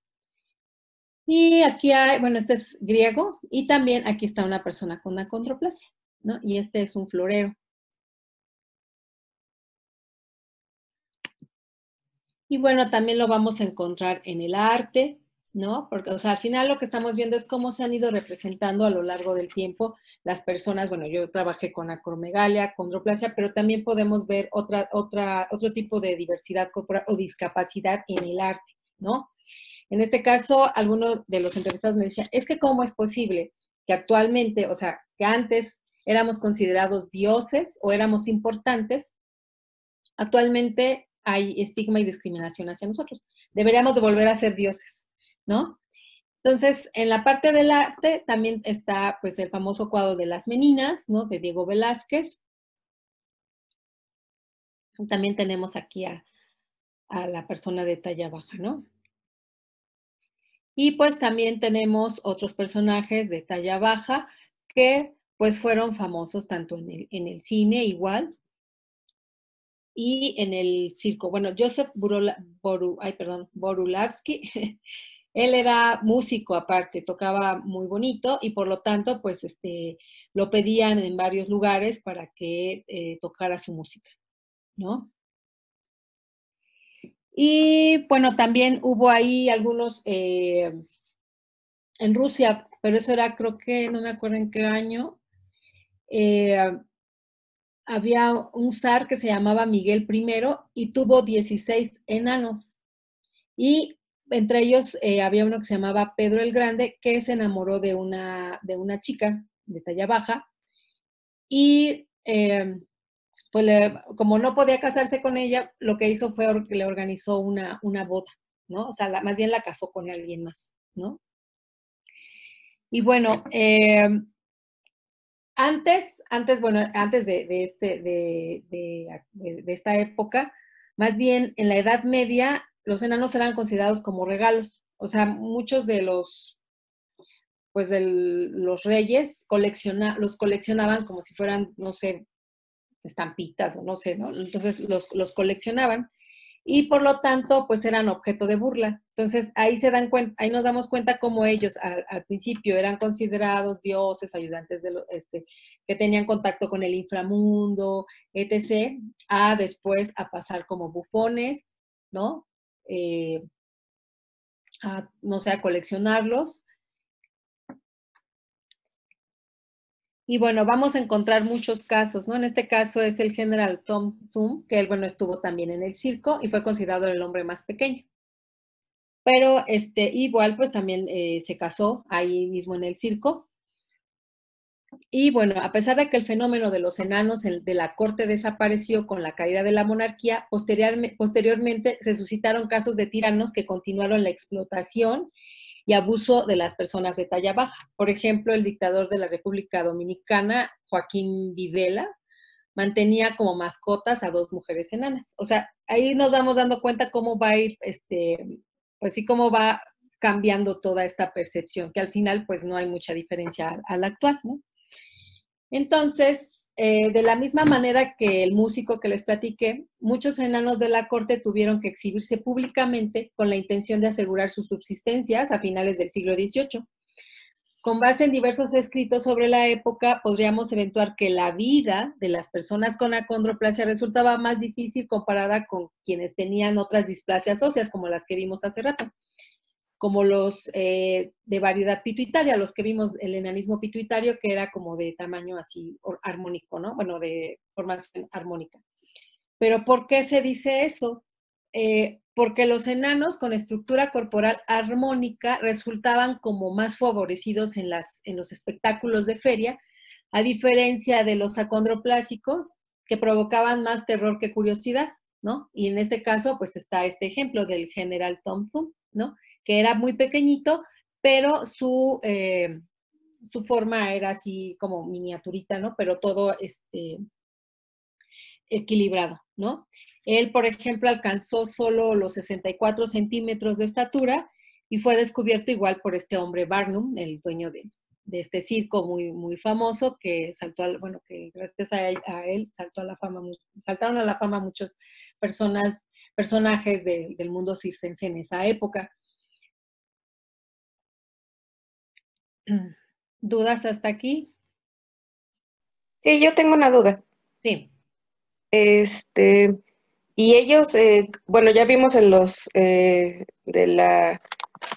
Y aquí hay, bueno, este es griego, y también aquí está una persona con acondroplasia, ¿no? Y este es un florero. Y bueno, también lo vamos a encontrar en el arte, ¿no? Porque, o sea, al final lo que estamos viendo es cómo se han ido representando a lo largo del tiempo las personas. Bueno, yo trabajé con acromegalia, acondroplasia, pero también podemos ver otro tipo de diversidad corporal o discapacidad en el arte, ¿no? En este caso, algunos de los entrevistados me decían, es que cómo es posible que actualmente, o sea, que antes éramos considerados dioses o éramos importantes, actualmente hay estigma y discriminación hacia nosotros. Deberíamos de volver a ser dioses, ¿no? Entonces, en la parte del arte también está, pues, el famoso cuadro de las meninas, ¿no? De Diego Velázquez. También tenemos aquí a la persona de talla baja, ¿no? Y pues también tenemos otros personajes de talla baja que pues fueron famosos tanto en el cine igual y en el circo. Bueno, Joseph Borulavsky, él era músico aparte, tocaba muy bonito y por lo tanto pues lo pedían en varios lugares para que tocara su música, ¿no? Y bueno, también hubo ahí algunos en Rusia, pero eso era, creo que, no me acuerdo en qué año, había un zar que se llamaba Miguel I y tuvo 16 enanos. Y entre ellos había uno que se llamaba Pedro el Grande, que se enamoró de una chica de talla baja. Y pues como no podía casarse con ella, lo que hizo fue que le organizó una boda, ¿no? O sea, más bien la casó con alguien más, ¿no? Y bueno, antes de esta época, más bien en la Edad Media, los enanos eran considerados como regalos. O sea, muchos de los los reyes los coleccionaban como si fueran, no sé, estampitas o no sé, ¿no? Entonces los coleccionaban y por lo tanto, pues eran objeto de burla. Entonces, ahí ahí nos damos cuenta cómo ellos al principio eran considerados dioses, ayudantes que tenían contacto con el inframundo, etc., a después a pasar como bufones, ¿no? No sé, a coleccionarlos. Y bueno, vamos a encontrar muchos casos, ¿no? En este caso es el general Tom Thumb, que él, bueno, estuvo también en el circo y fue considerado el hombre más pequeño. Pero igual, pues también se casó ahí mismo en el circo. Y bueno, a pesar de que el fenómeno de los enanos de la corte desapareció con la caída de la monarquía, posteriormente se suscitaron casos de tiranos que continuaron la explotación y abuso de las personas de talla baja. Por ejemplo, el dictador de la República Dominicana, Joaquín Videla, mantenía como mascotas a 2 mujeres enanas. O sea, ahí nos vamos dando cuenta cómo va a ir, pues sí, cómo va cambiando toda esta percepción, que al final pues no hay mucha diferencia al actual, ¿no? Entonces, de la misma manera que el músico que les platiqué, muchos enanos de la corte tuvieron que exhibirse públicamente con la intención de asegurar sus subsistencias a finales del siglo XVIII. Con base en diversos escritos sobre la época, podríamos eventuar que la vida de las personas con acondroplasia resultaba más difícil comparada con quienes tenían otras displasias óseas, como las que vimos hace rato, como los de variedad pituitaria, los que vimos el enanismo pituitario, que era como de tamaño así armónico, ¿no? Bueno, de formación armónica. Pero ¿por qué se dice eso? Porque los enanos con estructura corporal armónica resultaban como más favorecidos en los espectáculos de feria, a diferencia de los acondroplásicos, que provocaban más terror que curiosidad, ¿no? Y en este caso, pues está este ejemplo del general Tom Thumb, ¿no? Que era muy pequeñito, pero su forma era así como miniaturita, ¿no? Pero todo equilibrado, ¿no? Él, por ejemplo, alcanzó solo los 64 centímetros de estatura y fue descubierto igual por este hombre Barnum, el dueño de este circo muy, muy famoso, que saltó, bueno, que gracias a él saltó a la fama, saltaron a la fama muchos personajes del mundo circense en esa época. ¿Dudas hasta aquí? Sí, yo tengo una duda. Sí. Y ellos, bueno, ya vimos en los de la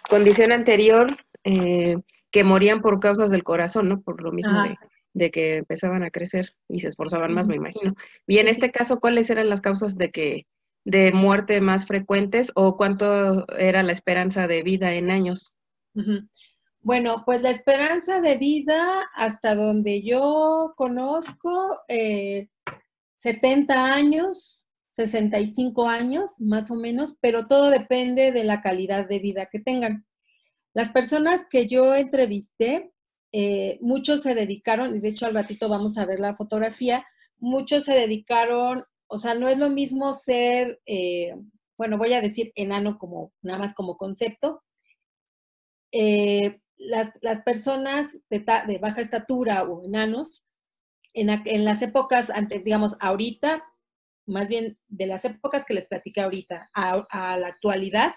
condición anterior que morían por causas del corazón, ¿no? Por lo mismo de que empezaban a crecer y se esforzaban más, me imagino. Y en este caso, ¿cuáles eran las causas de muerte más frecuentes o cuánto era la esperanza de vida en años? Bueno, pues la esperanza de vida, hasta donde yo conozco, 70 años, 65 años, más o menos, pero todo depende de la calidad de vida que tengan. Las personas que yo entrevisté, muchos se dedicaron, y de hecho al ratito vamos a ver la fotografía, muchos se dedicaron, o sea, no es lo mismo ser, bueno, voy a decir enano como, nada más como concepto. Las personas de baja estatura o enanos, en las épocas, digamos, ahorita, más bien de las épocas que les platiqué ahorita a la actualidad,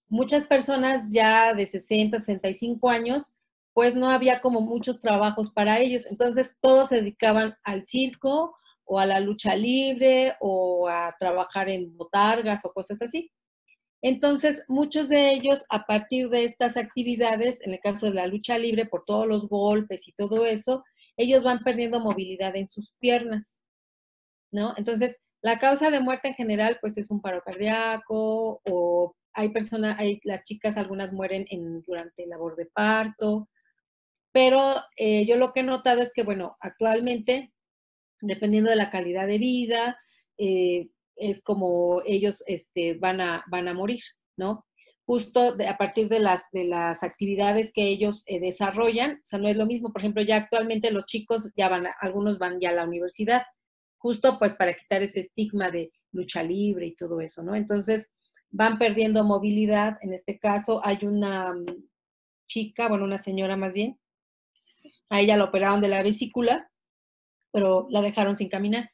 muchas personas ya de 60, 65 años, pues no había como muchos trabajos para ellos. Entonces, todos se dedicaban al circo o a la lucha libre o a trabajar en botargas o cosas así. Entonces, muchos de ellos, a partir de estas actividades, en el caso de la lucha libre, por todos los golpes y todo eso, ellos van perdiendo movilidad en sus piernas, ¿no? Entonces, la causa de muerte en general, pues es un paro cardíaco o las chicas, algunas mueren durante la labor de parto, pero yo lo que he notado es que, bueno, actualmente, dependiendo de la calidad de vida, es como ellos van a morir, ¿no? Justo a partir de las actividades que ellos desarrollan, o sea, no es lo mismo, por ejemplo, ya actualmente los chicos algunos van ya a la universidad, justo pues para quitar ese estigma de lucha libre y todo eso, ¿no? Entonces, van perdiendo movilidad, en este caso hay una chica, bueno, una señora más bien, a ella la operaron de la vesícula, pero la dejaron sin caminar,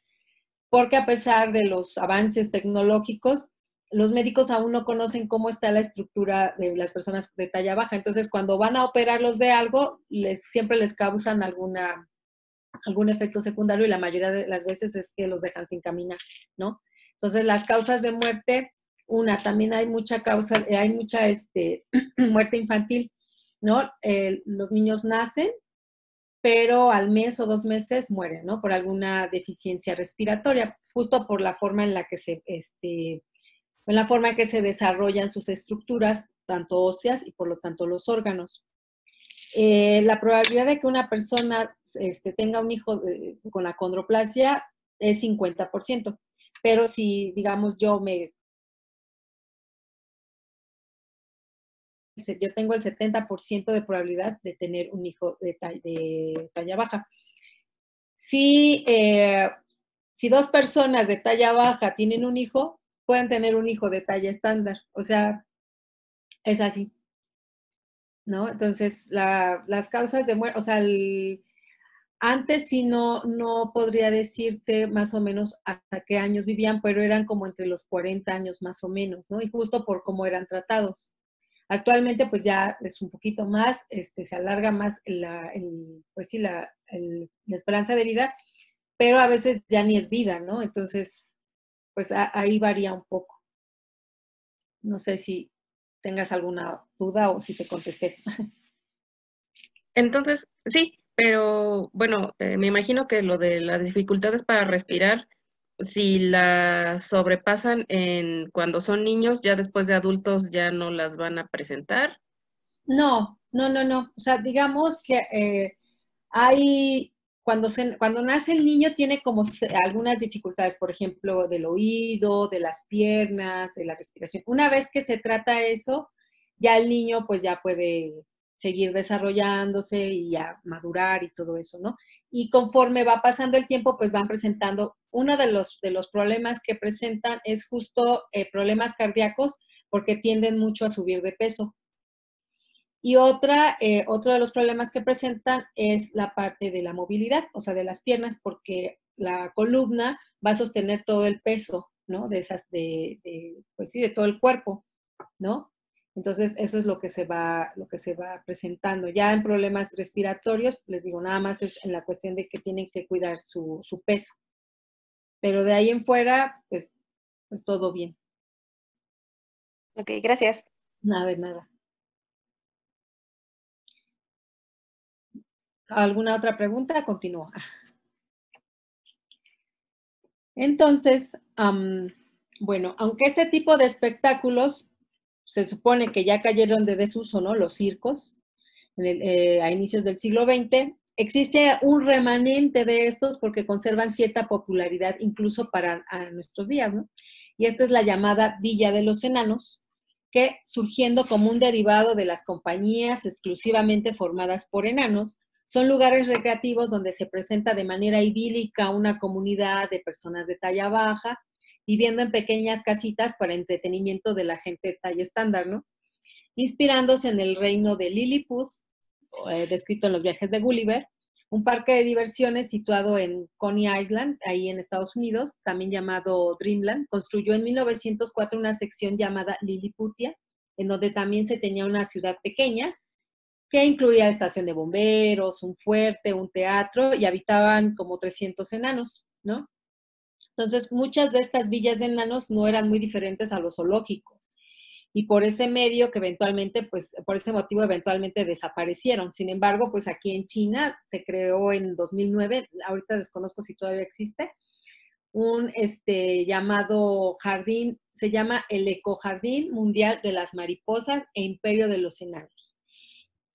porque a pesar de los avances tecnológicos, los médicos aún no conocen cómo está la estructura de las personas de talla baja. Entonces, cuando van a operarlos de algo, siempre les causan algún efecto secundario y la mayoría de las veces es que los dejan sin caminar, ¿no? Entonces, las causas de muerte, también hay mucha muerte infantil, ¿no? Los niños nacen, pero al mes o 2 meses mueren, ¿no? Por alguna deficiencia respiratoria, justo por la forma en la que se desarrollan sus estructuras, tanto óseas y por lo tanto los órganos. La probabilidad de que una persona tenga un hijo con acondroplasia es 50%, pero si, digamos, yo tengo el 70% de probabilidad de tener un hijo de talla baja. Sí, si dos personas de talla baja tienen un hijo, pueden tener un hijo de talla estándar. O sea, es así, ¿no? Entonces, las causas de muerte, o sea, antes sí no podría decirte más o menos hasta qué años vivían, pero eran como entre los 40 años más o menos, ¿no? Y justo por cómo eran tratados. Actualmente pues ya es un poquito más, se alarga más pues sí, la esperanza de vida, pero a veces ya ni es vida, ¿no? Entonces, pues ahí varía un poco. No sé si tengas alguna duda o si te contesté. Entonces, sí, pero bueno, me imagino que lo de las dificultades para respirar, si las sobrepasan cuando son niños, ya después de adultos ya no las van a presentar. No. O sea, digamos que cuando nace el niño tiene como algunas dificultades, por ejemplo, del oído, de las piernas, de la respiración. Una vez que se trata eso, ya el niño pues ya puede seguir desarrollándose y ya madurar y todo eso, ¿no? Y conforme va pasando el tiempo, pues van presentando, uno de los problemas que presentan es justo problemas cardíacos porque tienden mucho a subir de peso. Y otro de los problemas que presentan es la parte de la movilidad, o sea, de las piernas, porque la columna va a sostener todo el peso, ¿no? Pues sí, de todo el cuerpo, ¿no? Entonces, eso es lo que se va presentando. Ya en problemas respiratorios, les digo, nada más es en la cuestión de que tienen que cuidar su peso. Pero de ahí en fuera, pues todo bien. Ok, gracias. Nada de nada. ¿Alguna otra pregunta? Continúa. Entonces, bueno, aunque este tipo de espectáculos se supone que ya cayeron de desuso, ¿no? Los circos, a inicios del siglo XX, existe un remanente de estos porque conservan cierta popularidad incluso para nuestros días, ¿no? Y esta es la llamada Villa de los Enanos, que surgiendo como un derivado de las compañías exclusivamente formadas por enanos, son lugares recreativos donde se presenta de manera idílica una comunidad de personas de talla baja, viviendo en pequeñas casitas para entretenimiento de la gente de talla estándar, ¿no? Inspirándose en el reino de Lilliput, descrito en los viajes de Gulliver, un parque de diversiones situado en Coney Island, ahí en Estados Unidos, también llamado Dreamland, construyó en 1904 una sección llamada Liliputia, en donde también se tenía una ciudad pequeña, que incluía estación de bomberos, un fuerte, un teatro, y habitaban como 300 enanos, ¿no? Entonces, muchas de estas villas de enanos no eran muy diferentes a los zoológicos, y por ese medio que eventualmente, pues, por ese motivo eventualmente desaparecieron. Sin embargo, pues aquí en China se creó en 2009, ahorita desconozco si todavía existe, un llamado jardín, se llama el Ecojardín Mundial de las Mariposas e Imperio de los Enanos.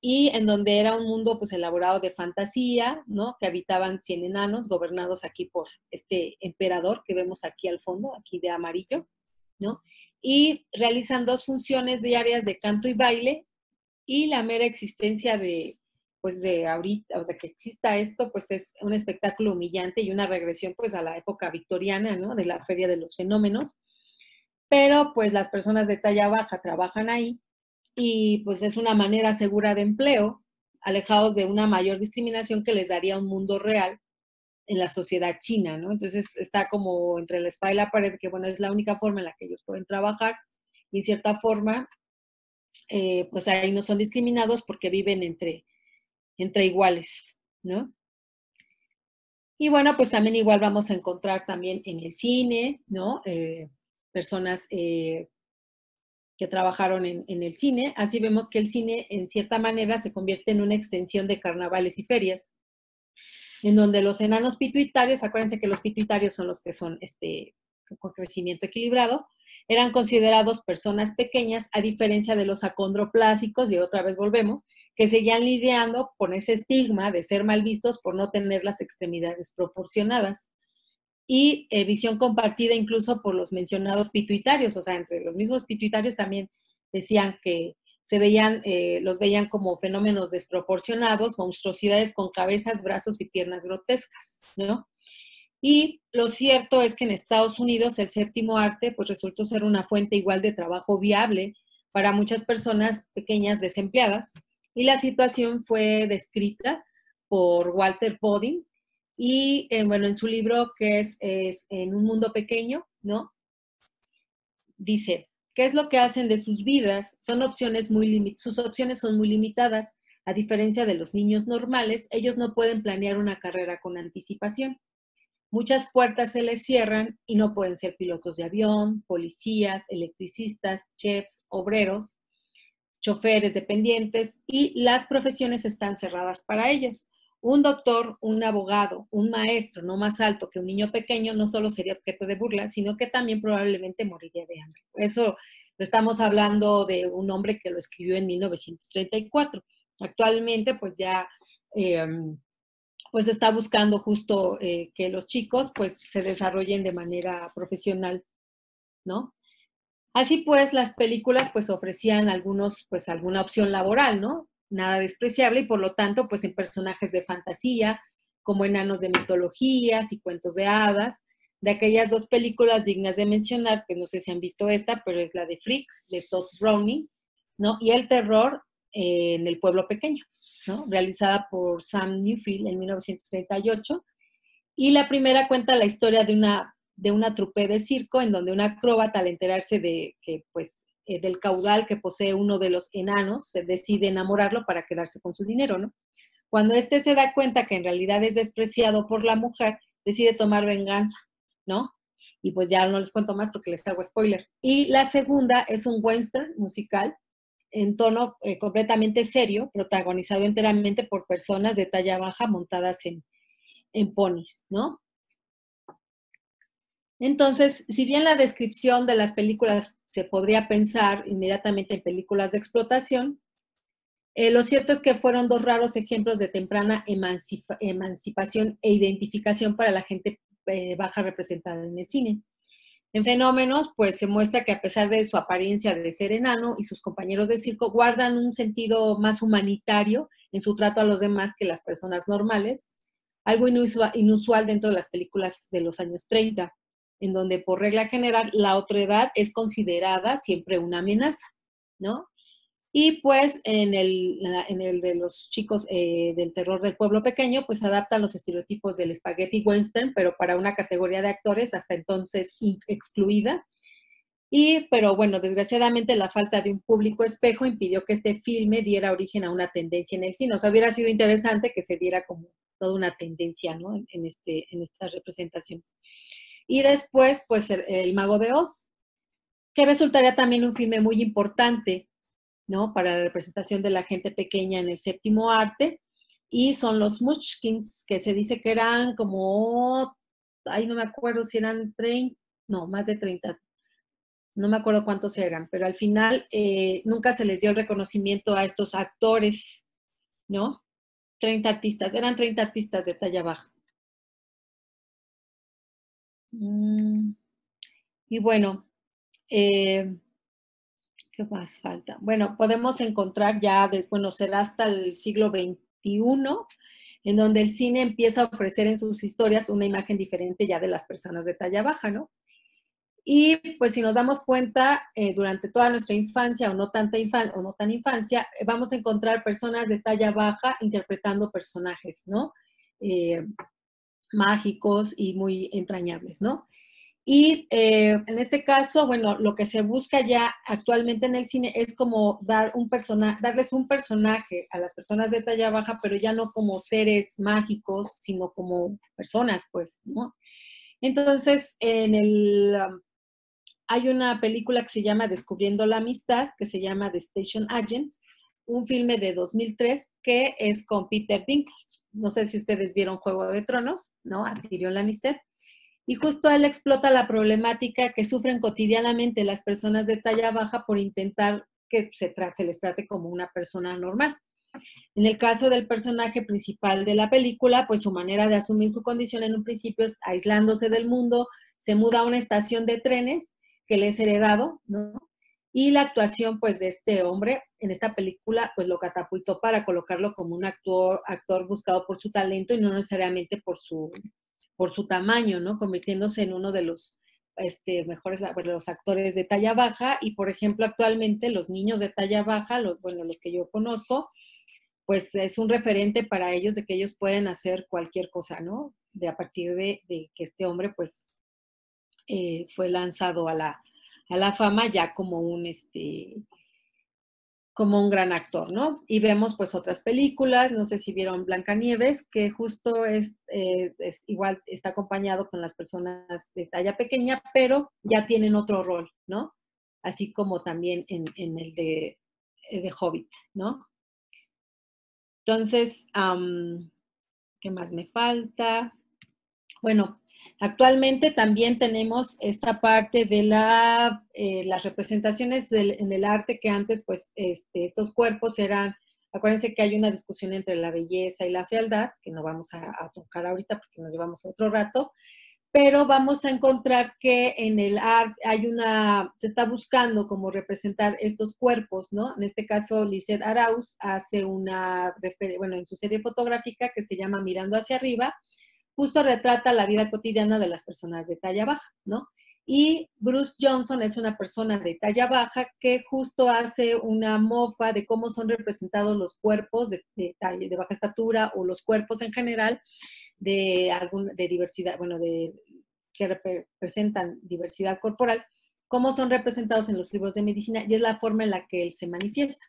Y en donde era un mundo pues elaborado de fantasía, ¿no? Que habitaban 100 enanos gobernados aquí por este emperador que vemos aquí al fondo, aquí de amarillo, ¿no? Y realizan dos funciones diarias de canto y baile, y la mera existencia pues de ahorita, o de que exista esto, pues es un espectáculo humillante y una regresión pues a la época victoriana, ¿no? De la Feria de los Fenómenos. Pero pues las personas de talla baja trabajan ahí y pues es una manera segura de empleo, alejados de una mayor discriminación que les daría un mundo real en la sociedad china, ¿no? Entonces está como entre la espada y la pared, que bueno, es la única forma en la que ellos pueden trabajar, y en cierta forma, pues ahí no son discriminados porque viven entre iguales, ¿no? Y bueno, pues también igual vamos a encontrar también en el cine, ¿no? Personas que trabajaron en el cine. Así vemos que el cine, en cierta manera, se convierte en una extensión de carnavales y ferias, en donde los enanos pituitarios, acuérdense que los pituitarios son los que son con crecimiento equilibrado, eran considerados personas pequeñas, a diferencia de los acondroplásicos, y otra vez volvemos, que seguían lidiando con ese estigma de ser mal vistos por no tener las extremidades proporcionadas. Y visión compartida incluso por los mencionados pituitarios, o sea, entre los mismos pituitarios también decían que los veían como fenómenos desproporcionados, monstruosidades con cabezas, brazos y piernas grotescas, ¿no? Y lo cierto es que en Estados Unidos el séptimo arte pues resultó ser una fuente igual de trabajo viable para muchas personas pequeñas desempleadas. Y la situación fue descrita por Walter Bodin y bueno, en su libro que es En un mundo pequeño, ¿no? Dice, ¿qué es lo que hacen de sus vidas? Sus opciones son muy limitadas. A diferencia de los niños normales, ellos no pueden planear una carrera con anticipación. Muchas puertas se les cierran y no pueden ser pilotos de avión, policías, electricistas, chefs, obreros, choferes dependientes, y las profesiones están cerradas para ellos. Un doctor, un abogado, un maestro no más alto que un niño pequeño no solo sería objeto de burla, sino que también probablemente moriría de hambre. Eso lo estamos hablando de un hombre que lo escribió en 1934. Actualmente, pues ya pues está buscando justo que los chicos pues se desarrollen de manera profesional, ¿no? Así pues, las películas pues ofrecían pues alguna opción laboral, ¿no? Nada despreciable y por lo tanto pues en personajes de fantasía, como enanos de mitologías y cuentos de hadas, de aquellas dos películas dignas de mencionar, que no sé si han visto esta, pero es la de Freaks, de Todd Browning, ¿no? Y El terror en el pueblo pequeño, ¿no? Realizada por Sam Newfield en 1938. Y la primera cuenta la historia de una trupe de circo en donde una acróbata, al enterarse de que, pues, del caudal que posee uno de los enanos, se decide enamorarlo para quedarse con su dinero, ¿no? Cuando éste se da cuenta que en realidad es despreciado por la mujer, decide tomar venganza, ¿no? Y pues ya no les cuento más porque les hago spoiler. Y la segunda es un western musical en tono completamente serio, protagonizado enteramente por personas de talla baja montadas en ponis, ¿no? Entonces, si bien la descripción de las películas se podría pensar inmediatamente en películas de explotación, lo cierto es que fueron dos raros ejemplos de temprana emancipación e identificación para la gente baja representada en el cine. En Fenómenos, pues se muestra que a pesar de su apariencia de ser enano y sus compañeros de circo, guardan un sentido más humanitario en su trato a los demás que las personas normales, algo inusual dentro de las películas de los años 30, en donde por regla general la otredad es considerada siempre una amenaza, ¿no? Y pues en el de los chicos del terror del pueblo pequeño, pues adaptan los estereotipos del spaghetti western, pero para una categoría de actores hasta entonces excluida. Pero bueno, desgraciadamente la falta de un público espejo impidió que este filme diera origen a una tendencia en el cine. O sea, hubiera sido interesante que se diera como toda una tendencia, ¿no? En estas representaciones. Y después, pues, El Mago de Oz, que resultaría también un filme muy importante, ¿no? Para la representación de la gente pequeña en el séptimo arte. Y son los Munchkins, que se dice que eran como, ay, no me acuerdo si eran 30, no, más de 30, no me acuerdo cuántos eran, pero al final nunca se les dio el reconocimiento a estos actores, ¿no? 30 artistas, eran 30 artistas de talla baja. Y bueno, ¿qué más falta? Bueno, podemos encontrar ya, bueno, será hasta el siglo XXI, en donde el cine empieza a ofrecer en sus historias una imagen diferente ya de las personas de talla baja, ¿no? Y pues si nos damos cuenta, durante toda nuestra infancia o no tan infancia, vamos a encontrar personas de talla baja interpretando personajes, ¿no? Mágicos y muy entrañables, ¿no? Y en este caso, bueno, lo que se busca ya actualmente en el cine es como darles un personaje a las personas de talla baja, pero ya no como seres mágicos, sino como personas, pues, ¿no? Entonces, hay una película que se llama Descubriendo la Amistad, que se llama The Station Agent, un filme de 2003 que es con Peter Dinklage. No sé si ustedes vieron Juego de Tronos, ¿no? A Tyrion Lannister. Y justo él explota la problemática que sufren cotidianamente las personas de talla baja por intentar que se les trate como una persona normal. En el caso del personaje principal de la película, pues su manera de asumir su condición en un principio es aislándose del mundo, se muda a una estación de trenes que le es heredado, ¿no? Y la actuación, pues, de este hombre en esta película, pues, lo catapultó para colocarlo como un actor buscado por su talento y no necesariamente por su por su tamaño, ¿no? Convirtiéndose en uno de los mejores, bueno, los actores de talla baja. Y, por ejemplo, actualmente los niños de talla baja, los que yo conozco, pues es un referente para ellos de que ellos pueden hacer cualquier cosa, ¿no? De a partir de que este hombre, pues, fue lanzado a la fama ya como un gran actor, ¿no? Y vemos pues otras películas, no sé si vieron Blancanieves, que justo es igual, está acompañado con las personas de talla pequeña, pero ya tienen otro rol, ¿no? Así como también en el de Hobbit, ¿no? Entonces, ¿qué más me falta? Bueno, actualmente también tenemos esta parte de las representaciones en el arte, que antes, pues, estos cuerpos eran, acuérdense que hay una discusión entre la belleza y la fealdad, que no vamos a tocar ahorita porque nos llevamos otro rato, pero vamos a encontrar que en el arte se está buscando como representar estos cuerpos, ¿no? En este caso, Lisette Arauz hace en su serie fotográfica que se llama Mirando hacia arriba, justo retrata la vida cotidiana de las personas de talla baja, ¿no? Y Bruce Johnson es una persona de talla baja que justo hace una mofa de cómo son representados los cuerpos de baja estatura, o los cuerpos en general de diversidad, bueno, que representan diversidad corporal, cómo son representados en los libros de medicina, y es la forma en la que él se manifiesta.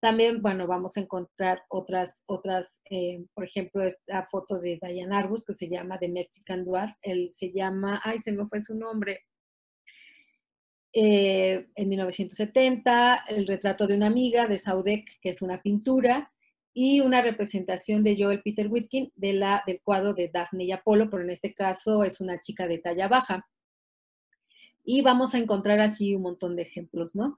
También, bueno, vamos a encontrar otras por ejemplo, esta foto de Diane Arbus, que se llama The Mexican Dwarf. Él se llama, se me fue su nombre, en 1970, el retrato de una amiga de Saudek, que es una pintura, y una representación de Joel Peter Witkin del cuadro de Daphne y Apolo, pero en este caso es una chica de talla baja. Y vamos a encontrar así un montón de ejemplos, ¿no?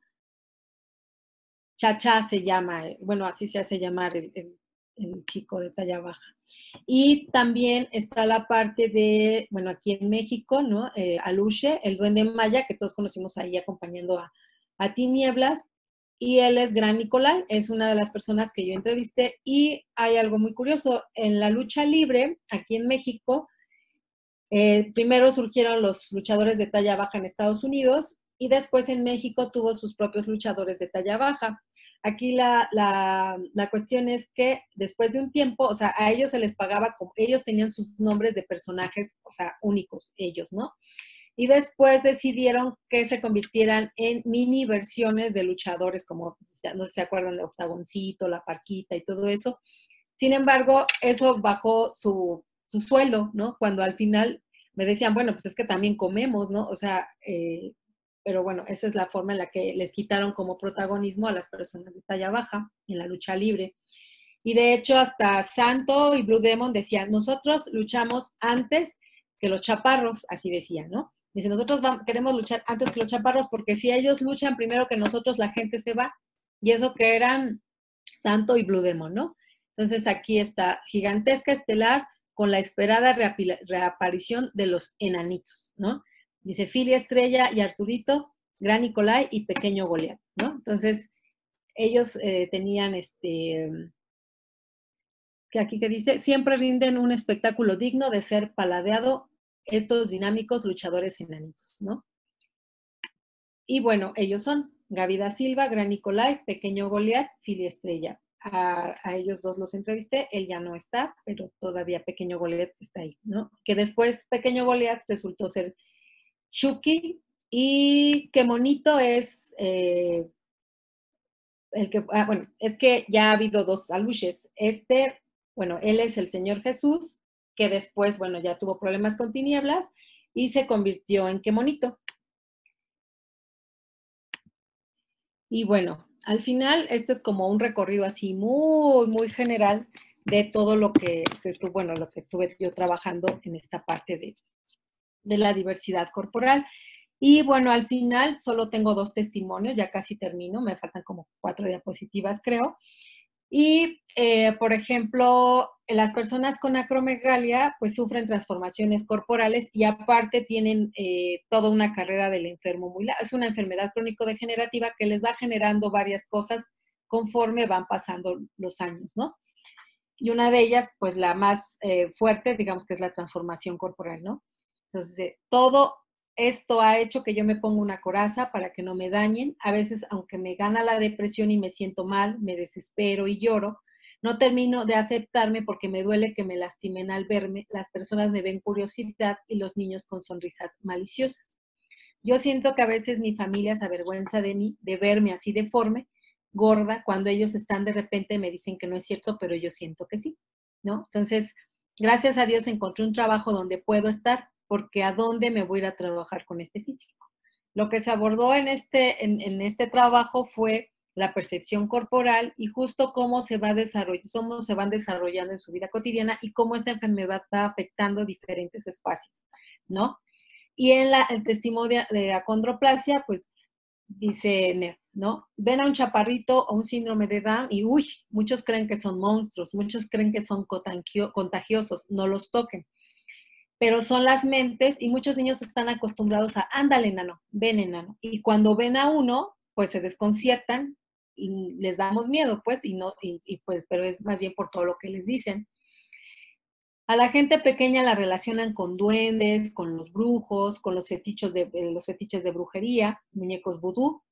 Cha-Cha se llama, bueno, así se hace llamar el chico de talla baja. Y también está la parte de, bueno, aquí en México, ¿no? Aluche, el Duende Maya, que todos conocimos ahí acompañando a Tinieblas, y él es Gran Nicolai, es una de las personas que yo entrevisté. Y hay algo muy curioso, en la lucha libre, aquí en México, primero surgieron los luchadores de talla baja en Estados Unidos, y después en México tuvo sus propios luchadores de talla baja. Aquí la cuestión es que después de un tiempo, o sea, a ellos se les pagaba como, ellos tenían sus nombres de personajes, o sea, únicos ellos, ¿no? Y después decidieron que se convirtieran en mini versiones de luchadores, como, no sé si se acuerdan de Octagoncito, La Parquita y todo eso. Sin embargo, eso bajó su sueldo, ¿no? Cuando al final me decían, bueno, pues es que también comemos, ¿no? O sea, pero bueno, esa es la forma en la que les quitaron como protagonismo a las personas de talla baja en la lucha libre. Y de hecho, hasta Santo y Blue Demon decían, nosotros luchamos antes que los chaparros, así decían, ¿no? Dice, nosotros queremos luchar antes que los chaparros, porque si ellos luchan primero que nosotros, la gente se va. Y eso que eran Santo y Blue Demon, ¿no? Entonces aquí está Gigantesca Estelar con la esperada reaparición de los enanitos, ¿no? Dice Filia Estrella y Arturito, Gran Nicolai y Pequeño Goliat, ¿no? Entonces, ellos tenían que aquí que dice, siempre rinden un espectáculo digno de ser paladeado estos dinámicos luchadores enanitos, ¿no? Y bueno, ellos son Gaby da Silva, Gran Nicolai, Pequeño Goliat, Filia Estrella. A ellos dos los entrevisté, él ya no está, pero todavía Pequeño Goliat está ahí, ¿no? Que después Pequeño Goliat resultó ser Chucky, y Qué Monito es el que, bueno, es que ya ha habido dos aluches. Bueno, él es el Señor Jesús, que después, bueno, ya tuvo problemas con Tinieblas y se convirtió en Qué Monito. Y bueno, al final, este es como un recorrido así muy, muy general de todo lo que estuve yo trabajando en esta parte de la diversidad corporal. Y bueno, al final solo tengo 2 testimonios, ya casi termino, me faltan como 4 diapositivas, creo. Y, por ejemplo, las personas con acromegalia pues sufren transformaciones corporales, y aparte tienen toda una carrera del enfermo muy larga. Es una enfermedad crónico-degenerativa que les va generando varias cosas conforme van pasando los años, ¿no? y una de ellas, pues la más fuerte, digamos que es la transformación corporal, ¿no? Entonces, todo esto ha hecho que yo me ponga una coraza para que no me dañen. A veces, aunque me gana la depresión y me siento mal, me desespero y lloro, no termino de aceptarme porque me duele que me lastimen al verme. Las personas me ven curiosidad y los niños con sonrisas maliciosas. Yo siento que a veces mi familia se avergüenza de mí, de verme así deforme, gorda, cuando ellos están de repente me dicen que no es cierto, pero yo siento que sí, ¿no? Entonces, gracias a Dios encontré un trabajo donde puedo estar, porque ¿a dónde me voy a ir a trabajar con este físico? Lo que se abordó en este trabajo fue la percepción corporal y justo cómo se va cómo se van desarrollando en su vida cotidiana y cómo esta enfermedad va afectando diferentes espacios, ¿no? Y en el testimonio de acondroplasia, pues dice, ¿no? Ven a un chaparrito o un síndrome de Down y, uy, muchos creen que son monstruos, muchos creen que son contagiosos, no los toquen. Pero son las mentes y muchos niños están acostumbrados a, ándale, enano, ven, enano. Y cuando ven a uno, pues se desconciertan y les damos miedo, pues, pues, pero es más bien por todo lo que les dicen. A la gente pequeña la relacionan con duendes, con los brujos, con los fetiches de brujería, muñecos vudú,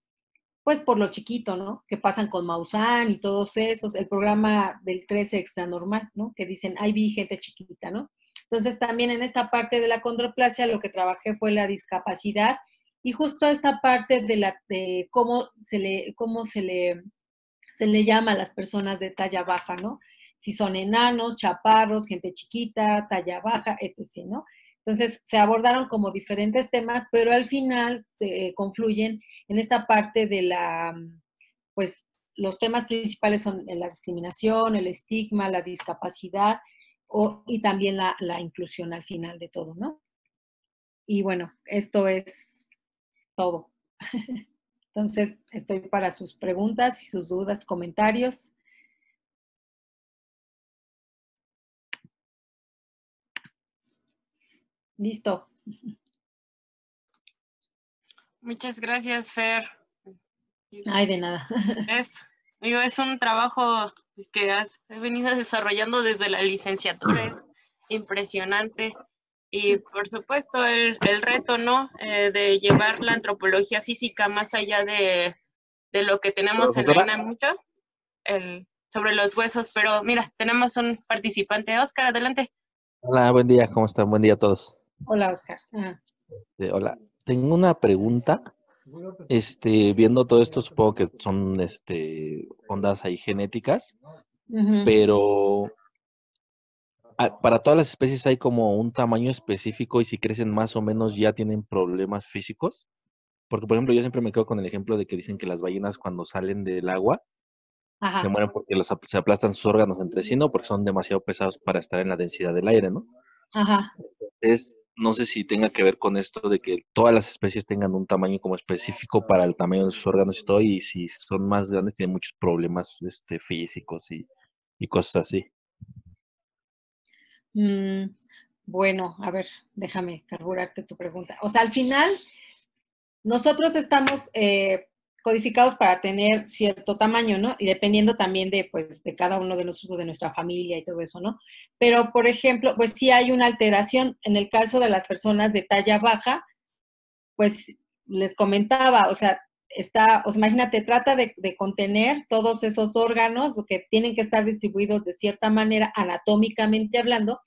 pues por lo chiquito, ¿no? Que pasan con Maussan y todos esos, el programa del 13 extra normal, ¿no? Que dicen, ay, vi gente chiquita, ¿no? Entonces también en esta parte de la condroplasia lo que trabajé fue la discapacidad y justo esta parte de cómo se le llama a las personas de talla baja, ¿no? Si son enanos, chaparros, gente chiquita, talla baja, etc., ¿no? Entonces, se abordaron como diferentes temas, pero al final confluyen en esta parte de pues, los temas principales son la discriminación, el estigma, la discapacidad y también la inclusión al final de todo, ¿no? Y bueno, esto es todo. Entonces, estoy para sus preguntas y sus dudas, comentarios. Listo. Muchas gracias, Fer. Ay, de nada. Es un trabajo pues, que has venido desarrollando desde la licenciatura, es impresionante. Y por supuesto el reto, ¿no? De llevar la antropología física más allá de lo que tenemos en la INA mucho, sobre los huesos. Pero mira, tenemos un participante. Oscar, adelante. Hola, buen día, ¿cómo están? Buen día a todos. Hola, Oscar. Hola, tengo una pregunta. Viendo todo esto, supongo que son ondas ahí genéticas, pero para todas las especies hay como un tamaño específico y si crecen más o menos ya tienen problemas físicos. Porque, por ejemplo, yo siempre me quedo con el ejemplo de que dicen que las ballenas cuando salen del agua se mueren porque se aplastan sus órganos entre sí, ¿no? Porque son demasiado pesados para estar en la densidad del aire, ¿no? Ajá. Entonces, no sé si tenga que ver con esto de que todas las especies tengan un tamaño como específico para el tamaño de sus órganos y todo, y si son más grandes tienen muchos problemas físicos y cosas así. Bueno, a ver, déjame carburarte tu pregunta. O sea, al final, nosotros estamos codificados para tener cierto tamaño, ¿no? Y dependiendo también de cada uno de nosotros, de nuestra familia y todo eso, ¿no? Pero, por ejemplo, pues sí hay una alteración. En el caso de las personas de talla baja, pues les comentaba, o sea, imagínate, trata de contener todos esos órganos que tienen que estar distribuidos de cierta manera, anatómicamente hablando,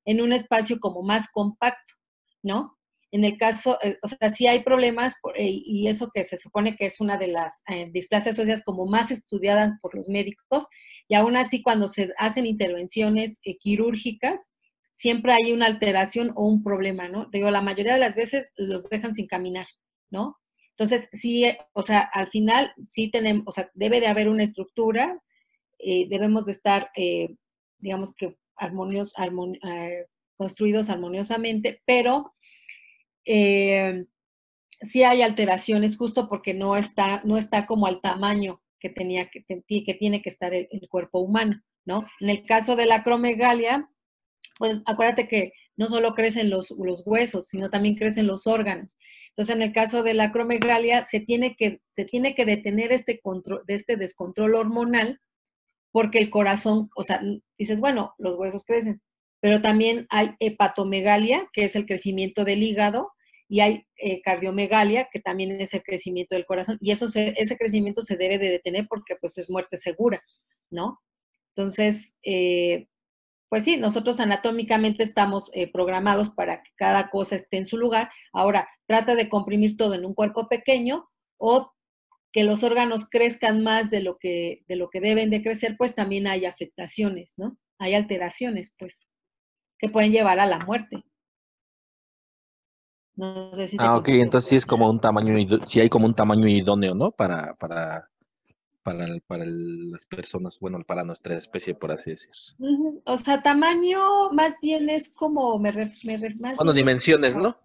en un espacio como más compacto, ¿no? En el caso, o sea, sí hay problemas, y eso que se supone que es una de las displasias óseas como más estudiadas por los médicos, y aún así cuando se hacen intervenciones quirúrgicas, siempre hay una alteración o un problema, ¿no? Digo, la mayoría de las veces los dejan sin caminar, ¿no? Entonces, sí, o sea, al final sí tenemos, o sea, debe de haber una estructura, debemos de estar, digamos que construidos armoniosamente, pero sí hay alteraciones justo porque no está como al tamaño que tiene que estar el cuerpo humano, ¿no? En el caso de la acromegalia, pues acuérdate que no solo crecen los huesos, sino también crecen los órganos. Entonces, en el caso de la acromegalia, se tiene que detener este descontrol hormonal porque el corazón, o sea, dices, bueno, los huesos crecen, pero también hay hepatomegalia, que es el crecimiento del hígado, y hay cardiomegalia, que también es el crecimiento del corazón, y ese crecimiento se debe de detener porque pues es muerte segura, ¿no? Entonces, pues sí, nosotros anatómicamente estamos programados para que cada cosa esté en su lugar. Ahora, trata de comprimir todo en un cuerpo pequeño o que los órganos crezcan más de lo que deben de crecer, pues también hay afectaciones, ¿no? Hay alteraciones, pues, que pueden llevar a la muerte. No sé si te Ok, contesté. entonces sí es como un tamaño, sí hay como un tamaño idóneo, ¿no? Para las personas, bueno, para nuestra especie, por así decir. O sea, tamaño más bien es como, más Bueno, bien es dimensiones, como, ¿no?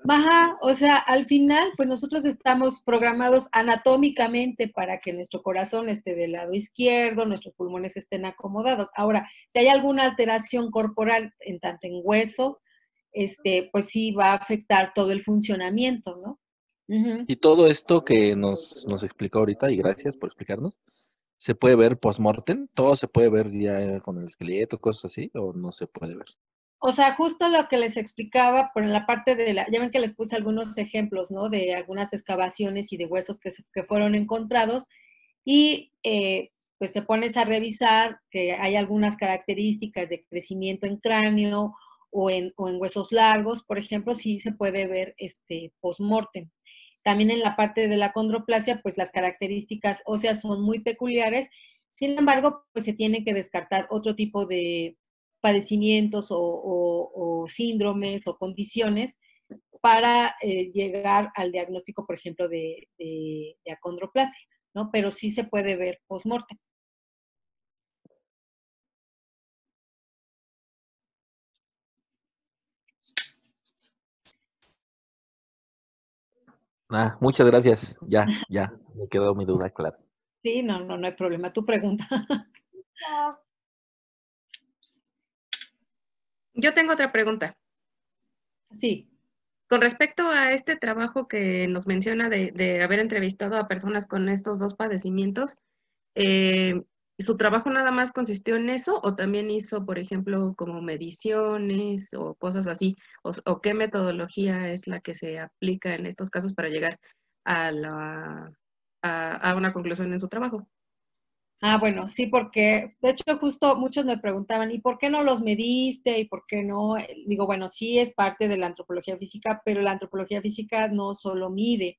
ajá, o sea, al final, pues nosotros estamos programados anatómicamente para que nuestro corazón esté del lado izquierdo, nuestros pulmones estén acomodados. Ahora, si hay alguna alteración corporal, en tanto en hueso, pues sí va a afectar todo el funcionamiento, ¿no? Ujú. Y todo esto que nos explicó ahorita, y gracias por explicarnos, ¿se puede ver post-mortem? ¿Todo se puede ver ya con el esqueleto, cosas así, o no se puede ver? O sea, justo lo que les explicaba, pero en la parte de ya ven que les puse algunos ejemplos, ¿no? De algunas excavaciones y de huesos que fueron encontrados, y pues te pones a revisar que hay algunas características de crecimiento en cráneo o en huesos largos, por ejemplo, sí se puede ver post-mortem. También en la parte de la condroplasia, pues las características óseas son muy peculiares, sin embargo, pues se tiene que descartar otro tipo de padecimientos o síndromes o condiciones para llegar al diagnóstico, por ejemplo, de acondroplasia, ¿no? Pero sí se puede ver post-mortem. Muchas gracias. Ya, me quedó mi duda clara. Sí, no hay problema. Tu pregunta. Yo tengo otra pregunta. Sí. Con respecto a este trabajo que nos menciona de haber entrevistado a personas con estos dos padecimientos, ¿su trabajo nada más consistió en eso o también hizo, por ejemplo, como mediciones o cosas así? ¿O qué metodología es la que se aplica en estos casos para llegar a a una conclusión en su trabajo? Bueno, sí, porque de hecho justo muchos me preguntaban, ¿y por qué no los mediste? ¿Y por qué no? Digo, bueno, sí es parte de la antropología física, pero la antropología física no solo mide,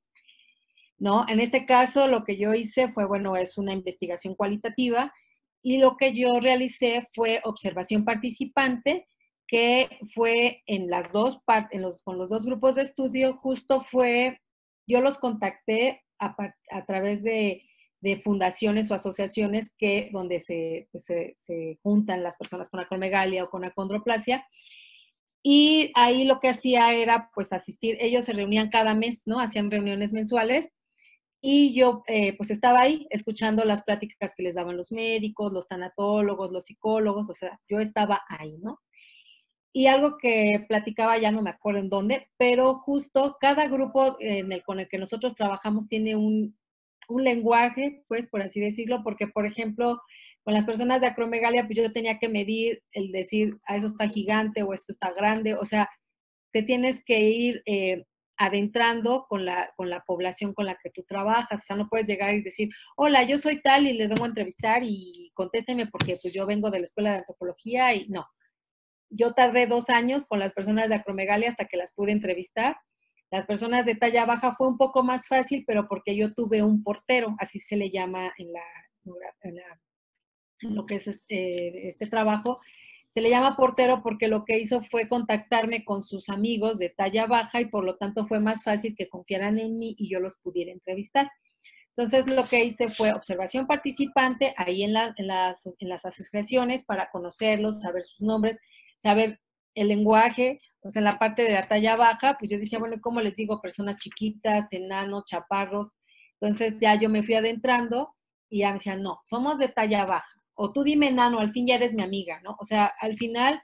¿no? En este caso, lo que yo hice fue, bueno, es una investigación cualitativa y lo que yo realicé fue observación participante, que fue en las dos partes, con los dos grupos de estudio, justo fue, yo los contacté a través de fundaciones o asociaciones donde pues, se juntan las personas con acromegalia o con acondroplasia, y ahí lo que hacía era pues asistir, ellos se reunían cada mes, ¿no? Hacían reuniones mensuales y yo pues estaba ahí escuchando las pláticas que les daban los médicos, los tanatólogos, los psicólogos, o sea, yo estaba ahí, ¿no? Y algo que platicaba, ya no me acuerdo en dónde, pero justo cada grupo con el que nosotros trabajamos tiene un lenguaje, pues, por así decirlo, porque, por ejemplo, con las personas de acromegalia, pues yo tenía que medir el decir, eso está gigante o esto está grande, o sea, te tienes que ir adentrando con la población con la que tú trabajas, o sea, no puedes llegar y decir, hola, yo soy tal y les vengo a entrevistar y contésteme porque pues yo vengo de la escuela de antropología y no. Yo tardé 2 años con las personas de acromegalia hasta que las pude entrevistar. Las personas de talla baja fue un poco más fácil, pero porque yo tuve un portero, así se le llama en lo que es este trabajo, se le llama portero porque lo que hizo fue contactarme con sus amigos de talla baja y por lo tanto fue más fácil que confiaran en mí y yo los pudiera entrevistar. Entonces lo que hice fue observación participante ahí en las asociaciones para conocerlos, saber sus nombres, saber el lenguaje, pues en la parte de la talla baja, pues yo decía, bueno, ¿cómo les digo? Personas chiquitas, enanos, chaparros. Entonces ya yo me fui adentrando y ya me decían, no, somos de talla baja. O tú dime enano, al fin ya eres mi amiga, ¿no? O sea, al final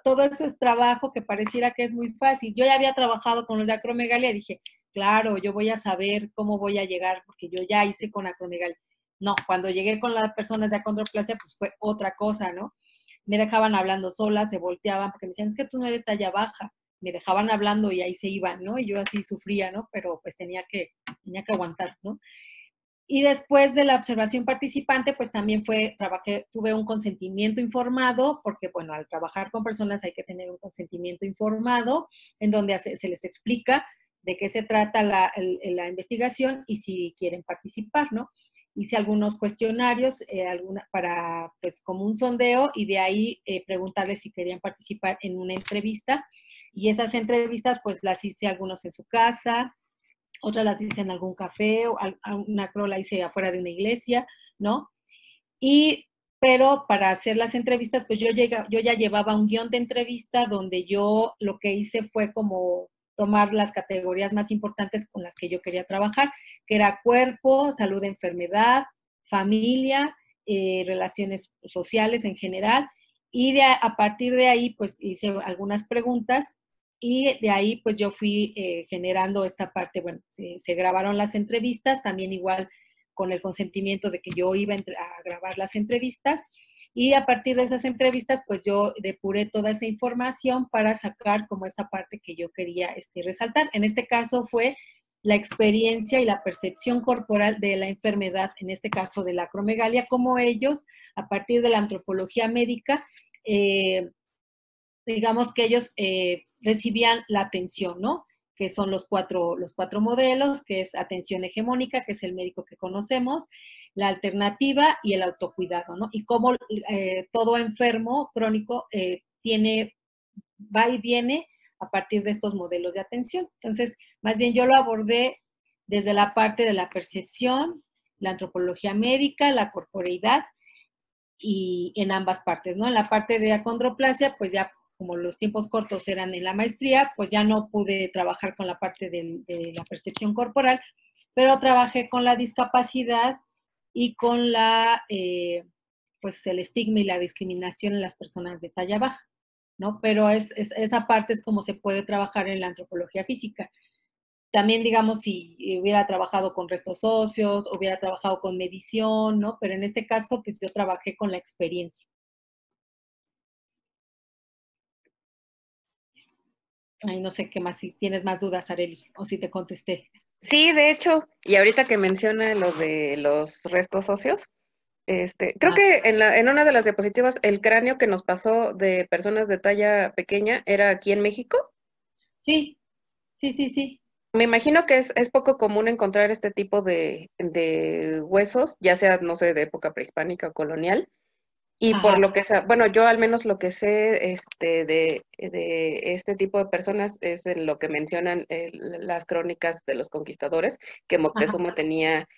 todo eso es trabajo que pareciera que es muy fácil. Yo ya había trabajado con los de acromegalia y dije, claro, yo voy a saber cómo voy a llegar, porque yo ya hice con acromegalia. No, cuando llegué con las personas de acondroplasia, pues fue otra cosa, ¿no? Me dejaban hablando solas, se volteaban, porque me decían, es que tú no eres talla baja. Me dejaban hablando y ahí se iban, ¿no? Y yo así sufría, ¿no? Pero pues tenía que aguantar, ¿no? Y después de la observación participante, pues también tuve un consentimiento informado, porque bueno, al trabajar con personas hay que tener un consentimiento informado, en donde se les explica de qué se trata la investigación y si quieren participar, ¿no? Hice algunos cuestionarios para, pues, como un sondeo, y de ahí preguntarles si querían participar en una entrevista. Y esas entrevistas, pues, las hice algunos en su casa, otras las hice en algún café, o una creo la hice afuera de una iglesia, ¿no? Pero para hacer las entrevistas, pues yo ya llevaba un guión de entrevista donde yo lo que hice fue como tomar las categorías más importantes con las que yo quería trabajar, que era cuerpo, salud, enfermedad, familia, relaciones sociales en general, y a partir de ahí, pues hice algunas preguntas, y de ahí, pues yo fui generando esta parte. Bueno, se grabaron las entrevistas, también igual con el consentimiento de que yo iba a grabar las entrevistas, y a partir de esas entrevistas, pues yo depuré toda esa información para sacar como esa parte que yo quería resaltar. En este caso fue la experiencia y la percepción corporal de la enfermedad, en este caso de la acromegalia, como ellos, a partir de la antropología médica, digamos que ellos recibían la atención, ¿no? Que son los cuatro modelos, que es atención hegemónica, que es el médico que conocemos, la alternativa y el autocuidado, ¿no? Y cómo todo enfermo crónico va y viene a partir de estos modelos de atención. Entonces, más bien yo lo abordé desde la parte de la percepción, la antropología médica, la corporeidad, y en ambas partes, ¿no? En la parte de acondroplasia, pues ya como los tiempos cortos eran en la maestría, pues ya no pude trabajar con la parte de la percepción corporal, pero trabajé con la discapacidad y con pues el estigma y la discriminación en las personas de talla baja, ¿no? Pero esa parte es como se puede trabajar en la antropología física. También, digamos, si hubiera trabajado con restos óseos, hubiera trabajado con medición, ¿no? Pero en este caso, pues yo trabajé con la experiencia. Ay, no sé qué más, si tienes más dudas, Arely, o si te contesté. Sí, de hecho, y ahorita que menciona lo de los restos óseos, creo que en una de las diapositivas, el cráneo que nos pasó de personas de talla pequeña era aquí en México. Sí, sí, sí, sí. Me imagino que es poco común encontrar este tipo de huesos, ya sea, no sé, de época prehispánica o colonial. Y Ajá. por lo que bueno, yo al menos lo que sé de este tipo de personas es en lo que mencionan las crónicas de los conquistadores, que Moctezuma tenía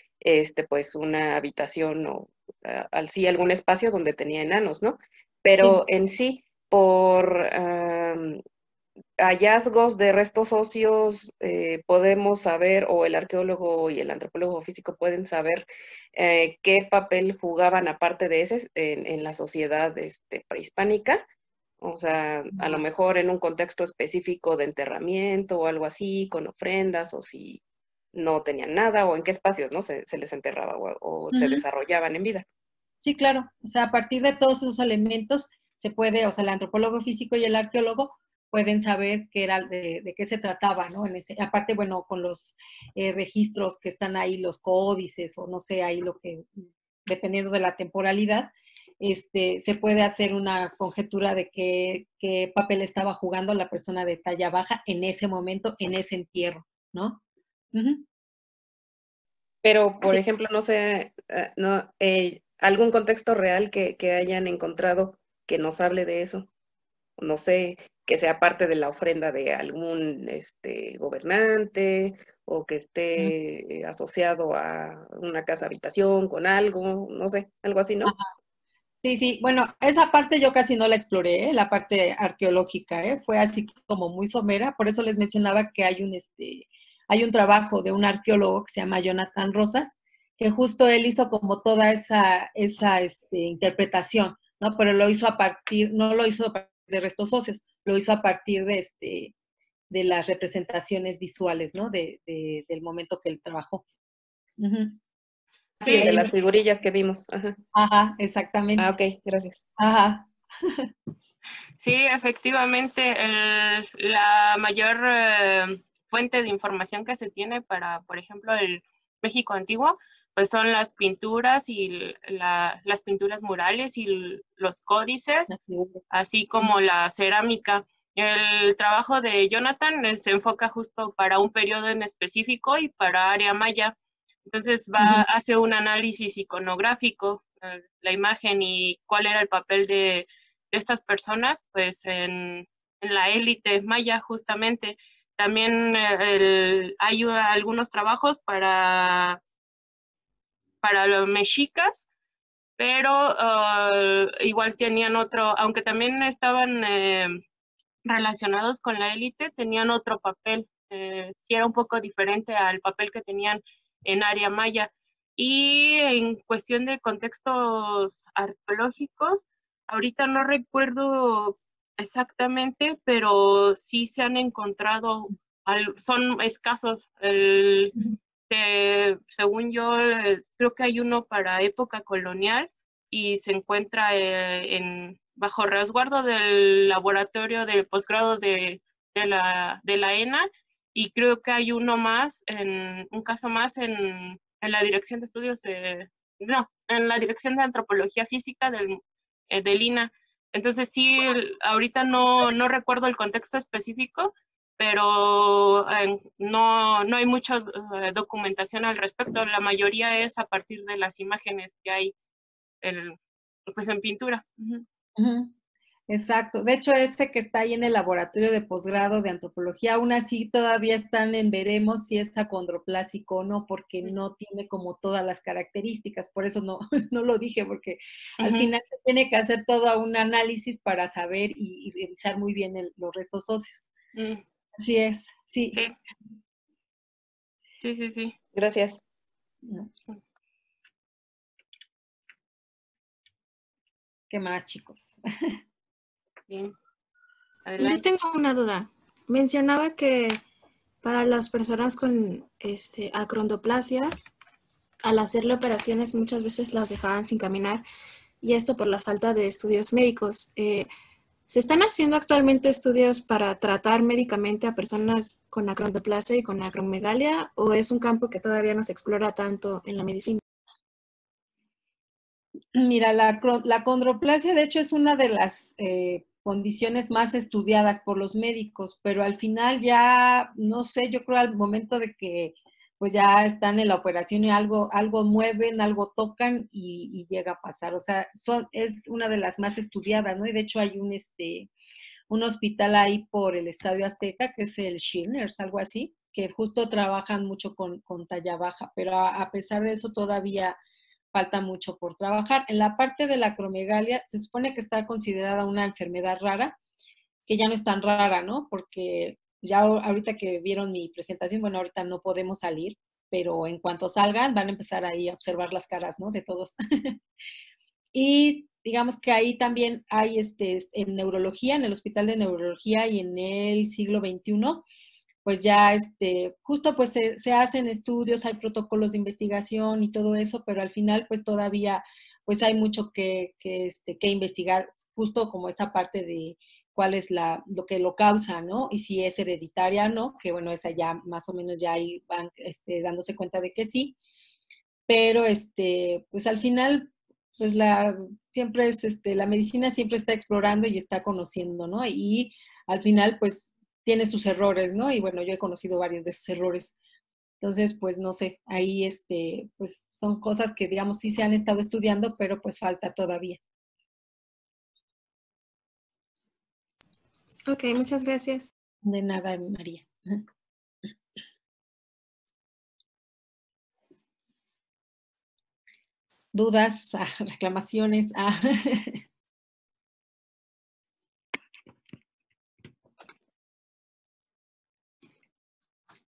pues una habitación o sí algún espacio donde tenía enanos, ¿no? Pero Sí. en sí, por hallazgos de restos óseos podemos saber, o el arqueólogo y el antropólogo físico pueden saber qué papel jugaban aparte de ese en la sociedad prehispánica. O sea, a lo mejor en un contexto específico de enterramiento o algo así, con ofrendas, o si no tenían nada, o en qué espacios, ¿no? Se les enterraba o se desarrollaban en vida. Sí, claro. O sea, a partir de todos esos elementos se puede, o sea, el antropólogo físico y el arqueólogo pueden saber de qué se trataba, ¿no? Aparte, bueno, con los registros que están ahí, los códices, o no sé, ahí dependiendo de la temporalidad, se puede hacer una conjetura de qué papel estaba jugando la persona de talla baja en ese momento, en ese entierro, ¿no? Pero, por ejemplo, no sé, algún contexto real que hayan encontrado que nos hable de eso. No sé, que sea parte de la ofrenda de algún gobernante, o que esté asociado a una casa habitación con algo, no sé, algo así, ¿no? Ajá. Sí, sí, bueno, esa parte yo casi no la exploré, la parte arqueológica, fue así como muy somera, por eso les mencionaba que hay un trabajo de un arqueólogo que se llama Jonathan Rosas, que justo él hizo como toda esa interpretación, ¿no? Pero no lo hizo a partir de restos óseos, lo hizo a partir de las representaciones visuales, ¿no? Del momento que él trabajó. Sí, de las figurillas que vimos. Ajá. Ajá, exactamente. Ah, ok, gracias. Ajá. Sí, efectivamente, la mayor fuente de información que se tiene para, por ejemplo, el México antiguo, pues son las pinturas y las pinturas murales y los códices, así como la cerámica. El trabajo de Jonathan se enfoca justo para un periodo en específico y para área maya. Entonces hace un análisis iconográfico, la imagen y cuál era el papel de estas personas, pues en la élite maya justamente. También hay algunos trabajos para los mexicas, pero igual tenían otro, aunque también estaban relacionados con la élite, tenían otro papel. Sí era un poco diferente al papel que tenían en área maya. Y en cuestión de contextos arqueológicos, ahorita no recuerdo exactamente, pero sí se han encontrado, son escasos. Según yo, creo que hay uno para época colonial y se encuentra bajo resguardo del laboratorio de posgrado de la ENA, y creo que hay un caso más en la dirección de estudios, no, en la dirección de antropología física del INA. Entonces sí, ahorita no recuerdo el contexto específico, pero no hay mucha documentación al respecto. La mayoría es a partir de las imágenes que hay pues en pintura. Exacto. De hecho, ese que está ahí en el laboratorio de posgrado de antropología, aún así todavía están en veremos si es acondroplásico o no, porque no tiene como todas las características. Por eso no, no lo dije, porque al final se tiene que hacer todo un análisis para saber y revisar muy bien los restos óseos. Así es, sí. Sí. Gracias. ¿Qué más, chicos? Bien. Yo tengo una duda. Mencionaba que para las personas con acondroplasia, al hacerle operaciones muchas veces las dejaban sin caminar, y esto por la falta de estudios médicos. ¿Se están haciendo actualmente estudios para tratar médicamente a personas con acondroplasia y con acromegalia, o es un campo que todavía no se explora tanto en la medicina? Mira, la acondroplasia de hecho es una de las condiciones más estudiadas por los médicos, pero al final ya, no sé, yo creo al momento de que pues ya están en la operación y algo mueven, algo tocan y llega a pasar. O sea, es una de las más estudiadas, ¿no? Y de hecho hay un hospital ahí por el Estadio Azteca, que es el Schirners, algo así, que justo trabajan mucho con talla baja, pero a pesar de eso todavía falta mucho por trabajar. En la parte de la acromegalia se supone que está considerada una enfermedad rara, que ya no es tan rara, ¿no? Porque ya ahorita que vieron mi presentación, bueno, ahorita no podemos salir, pero en cuanto salgan van a empezar ahí a observar las caras, ¿no? De todos. Y digamos que ahí también hay en neurología, en el Hospital de Neurología y en el siglo XXI, pues ya justo pues se hacen estudios, hay protocolos de investigación y todo eso, pero al final pues todavía pues hay mucho que investigar, justo como esta parte de cuál es lo que lo causa, ¿no? Y si es hereditaria, ¿no? Que bueno, esa ya más o menos ya ahí van dándose cuenta de que sí, pero pues al final pues siempre es la medicina siempre está explorando y está conociendo, ¿no? Y al final pues tiene sus errores, ¿no? Y bueno, yo he conocido varios de esos errores. Entonces, pues no sé, ahí pues son cosas que digamos sí se han estado estudiando, pero pues falta todavía. Ok, muchas gracias. De nada, María. Dudas, reclamaciones.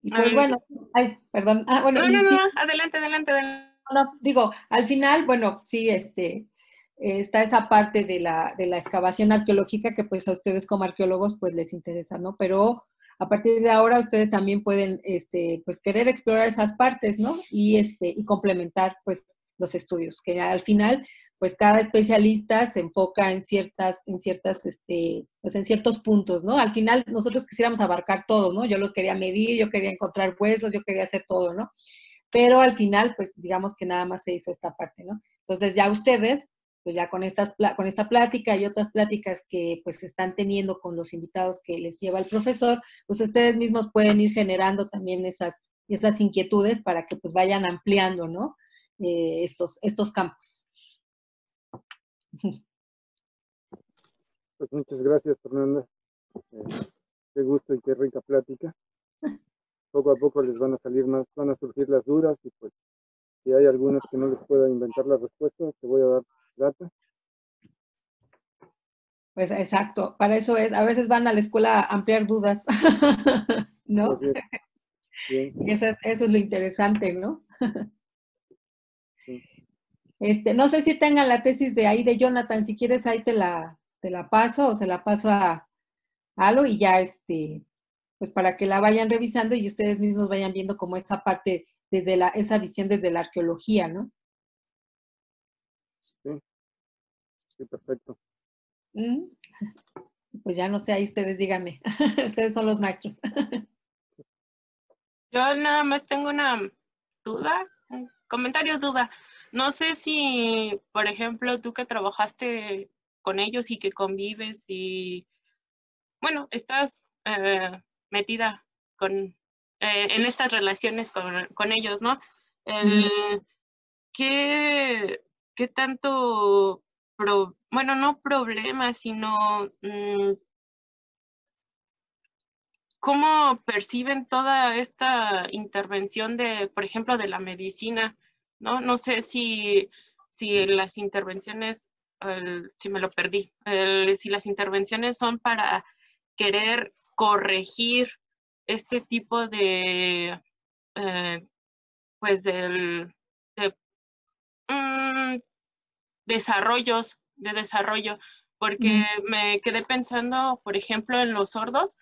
Y pues bueno, perdón. Bueno, no, adelante. No, digo, al final, bueno, sí, está esa parte de la excavación arqueológica que pues a ustedes como arqueólogos pues les interesa, ¿no? Pero a partir de ahora ustedes también pueden, pues querer explorar esas partes, ¿no? Y complementar, pues, los estudios, que al final, pues cada especialista se enfoca en pues en ciertos puntos, ¿no? Al final nosotros quisiéramos abarcar todo, ¿no? Yo los quería medir, yo quería encontrar huesos, yo quería hacer todo, ¿no? Pero al final, pues digamos que nada más se hizo esta parte, ¿no? Entonces ya ustedes, pues ya con esta plática y otras pláticas que pues están teniendo con los invitados que les lleva el profesor, pues ustedes mismos pueden ir generando también esas inquietudes para que pues vayan ampliando, ¿no? Estos campos. Pues muchas gracias, Fernanda. Qué gusto y qué rica plática. Poco a poco les van a surgir las dudas y pues si hay algunas que no les pueda inventar las respuestas, te voy a dar data. Pues exacto, para eso es, a veces van a la escuela a ampliar dudas, ¿no? Bien. Y eso es lo interesante, ¿no? Sí. No sé si tengan la tesis de ahí de Jonathan, si quieres ahí te la paso o se la paso a Alo y ya pues para que la vayan revisando y ustedes mismos vayan viendo como esa parte esa visión desde la arqueología, ¿no? Sí, perfecto. Pues ya no sé, ahí ustedes díganme, ustedes son los maestros. Yo nada más tengo una duda, un comentario, duda. No sé si, por ejemplo, tú que trabajaste con ellos y que convives y, bueno, estás metida en estas relaciones con ellos, ¿no? ¿Qué tanto, bueno, no problemas, sino cómo perciben toda esta intervención de, por ejemplo, de la medicina, ¿no? No sé si las intervenciones, si me lo perdí, si las intervenciones son para querer corregir este tipo de, pues, de desarrollo, porque me quedé pensando, por ejemplo, en los sordos,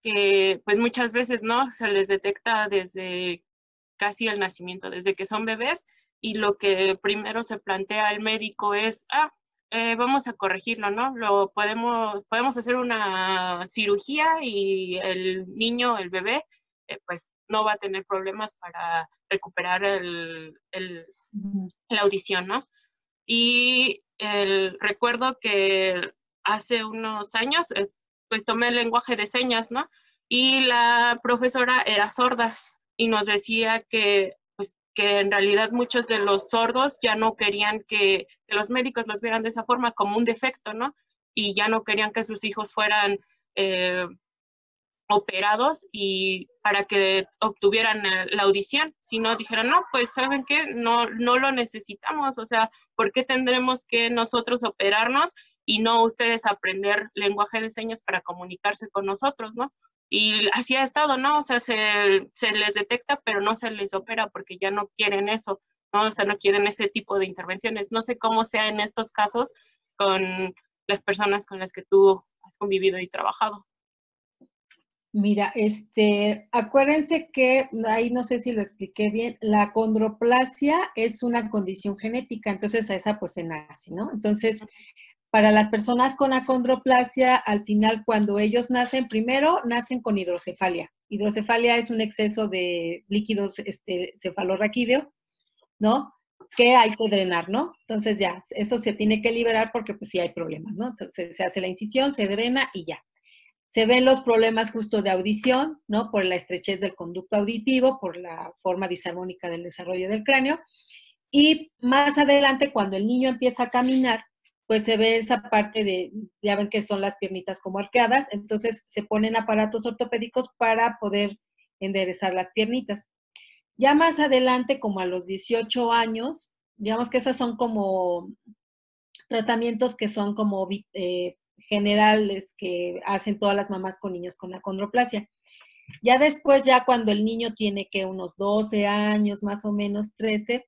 que pues muchas veces, ¿no? Se les detecta desde casi el nacimiento, desde que son bebés, y lo que primero se plantea el médico es, vamos a corregirlo, ¿no? Podemos hacer una cirugía y el niño, el bebé, pues no va a tener problemas para recuperar la audición, ¿no? Y recuerdo que hace unos años, pues tomé el lenguaje de señas, ¿no? Y la profesora era sorda y nos decía que, pues, que en realidad muchos de los sordos ya no querían que los médicos los vieran de esa forma como un defecto, ¿no? Y ya no querían que sus hijos fueran operados y para que obtuvieran la audición, si no dijeran, no, pues saben qué, no lo necesitamos, o sea, ¿por qué tendremos que nosotros operarnos y no ustedes aprender lenguaje de señas para comunicarse con nosotros, ¿no? Y así ha estado, ¿no? O sea, se les detecta, pero no se les opera porque ya no quieren eso, ¿no? O sea, no quieren ese tipo de intervenciones. No sé cómo sea en estos casos con las personas con las que tú has convivido y trabajado. Mira, acuérdense que, ahí no sé si lo expliqué bien, la acondroplasia es una condición genética, entonces a esa pues se nace, ¿no? Entonces, para las personas con acondroplasia, al final cuando ellos nacen, primero nacen con hidrocefalia. Hidrocefalia es un exceso de líquidos cefalorraquídeo, ¿no? Que hay que drenar, ¿no? Entonces ya, eso se tiene que liberar porque pues sí hay problemas, ¿no? Entonces se hace la incisión, se drena y ya. Se ven los problemas justo de audición, ¿no? Por la estrechez del conducto auditivo, por la forma disarmónica del desarrollo del cráneo. Y más adelante, cuando el niño empieza a caminar, pues se ve esa parte ya ven que son las piernitas como arqueadas, entonces se ponen aparatos ortopédicos para poder enderezar las piernitas. Ya más adelante, como a los 18 años, digamos que esas son como tratamientos que son como generales que hacen todas las mamás con niños con acondroplasia. Ya después, ya cuando el niño tiene que unos 12 años, más o menos 13,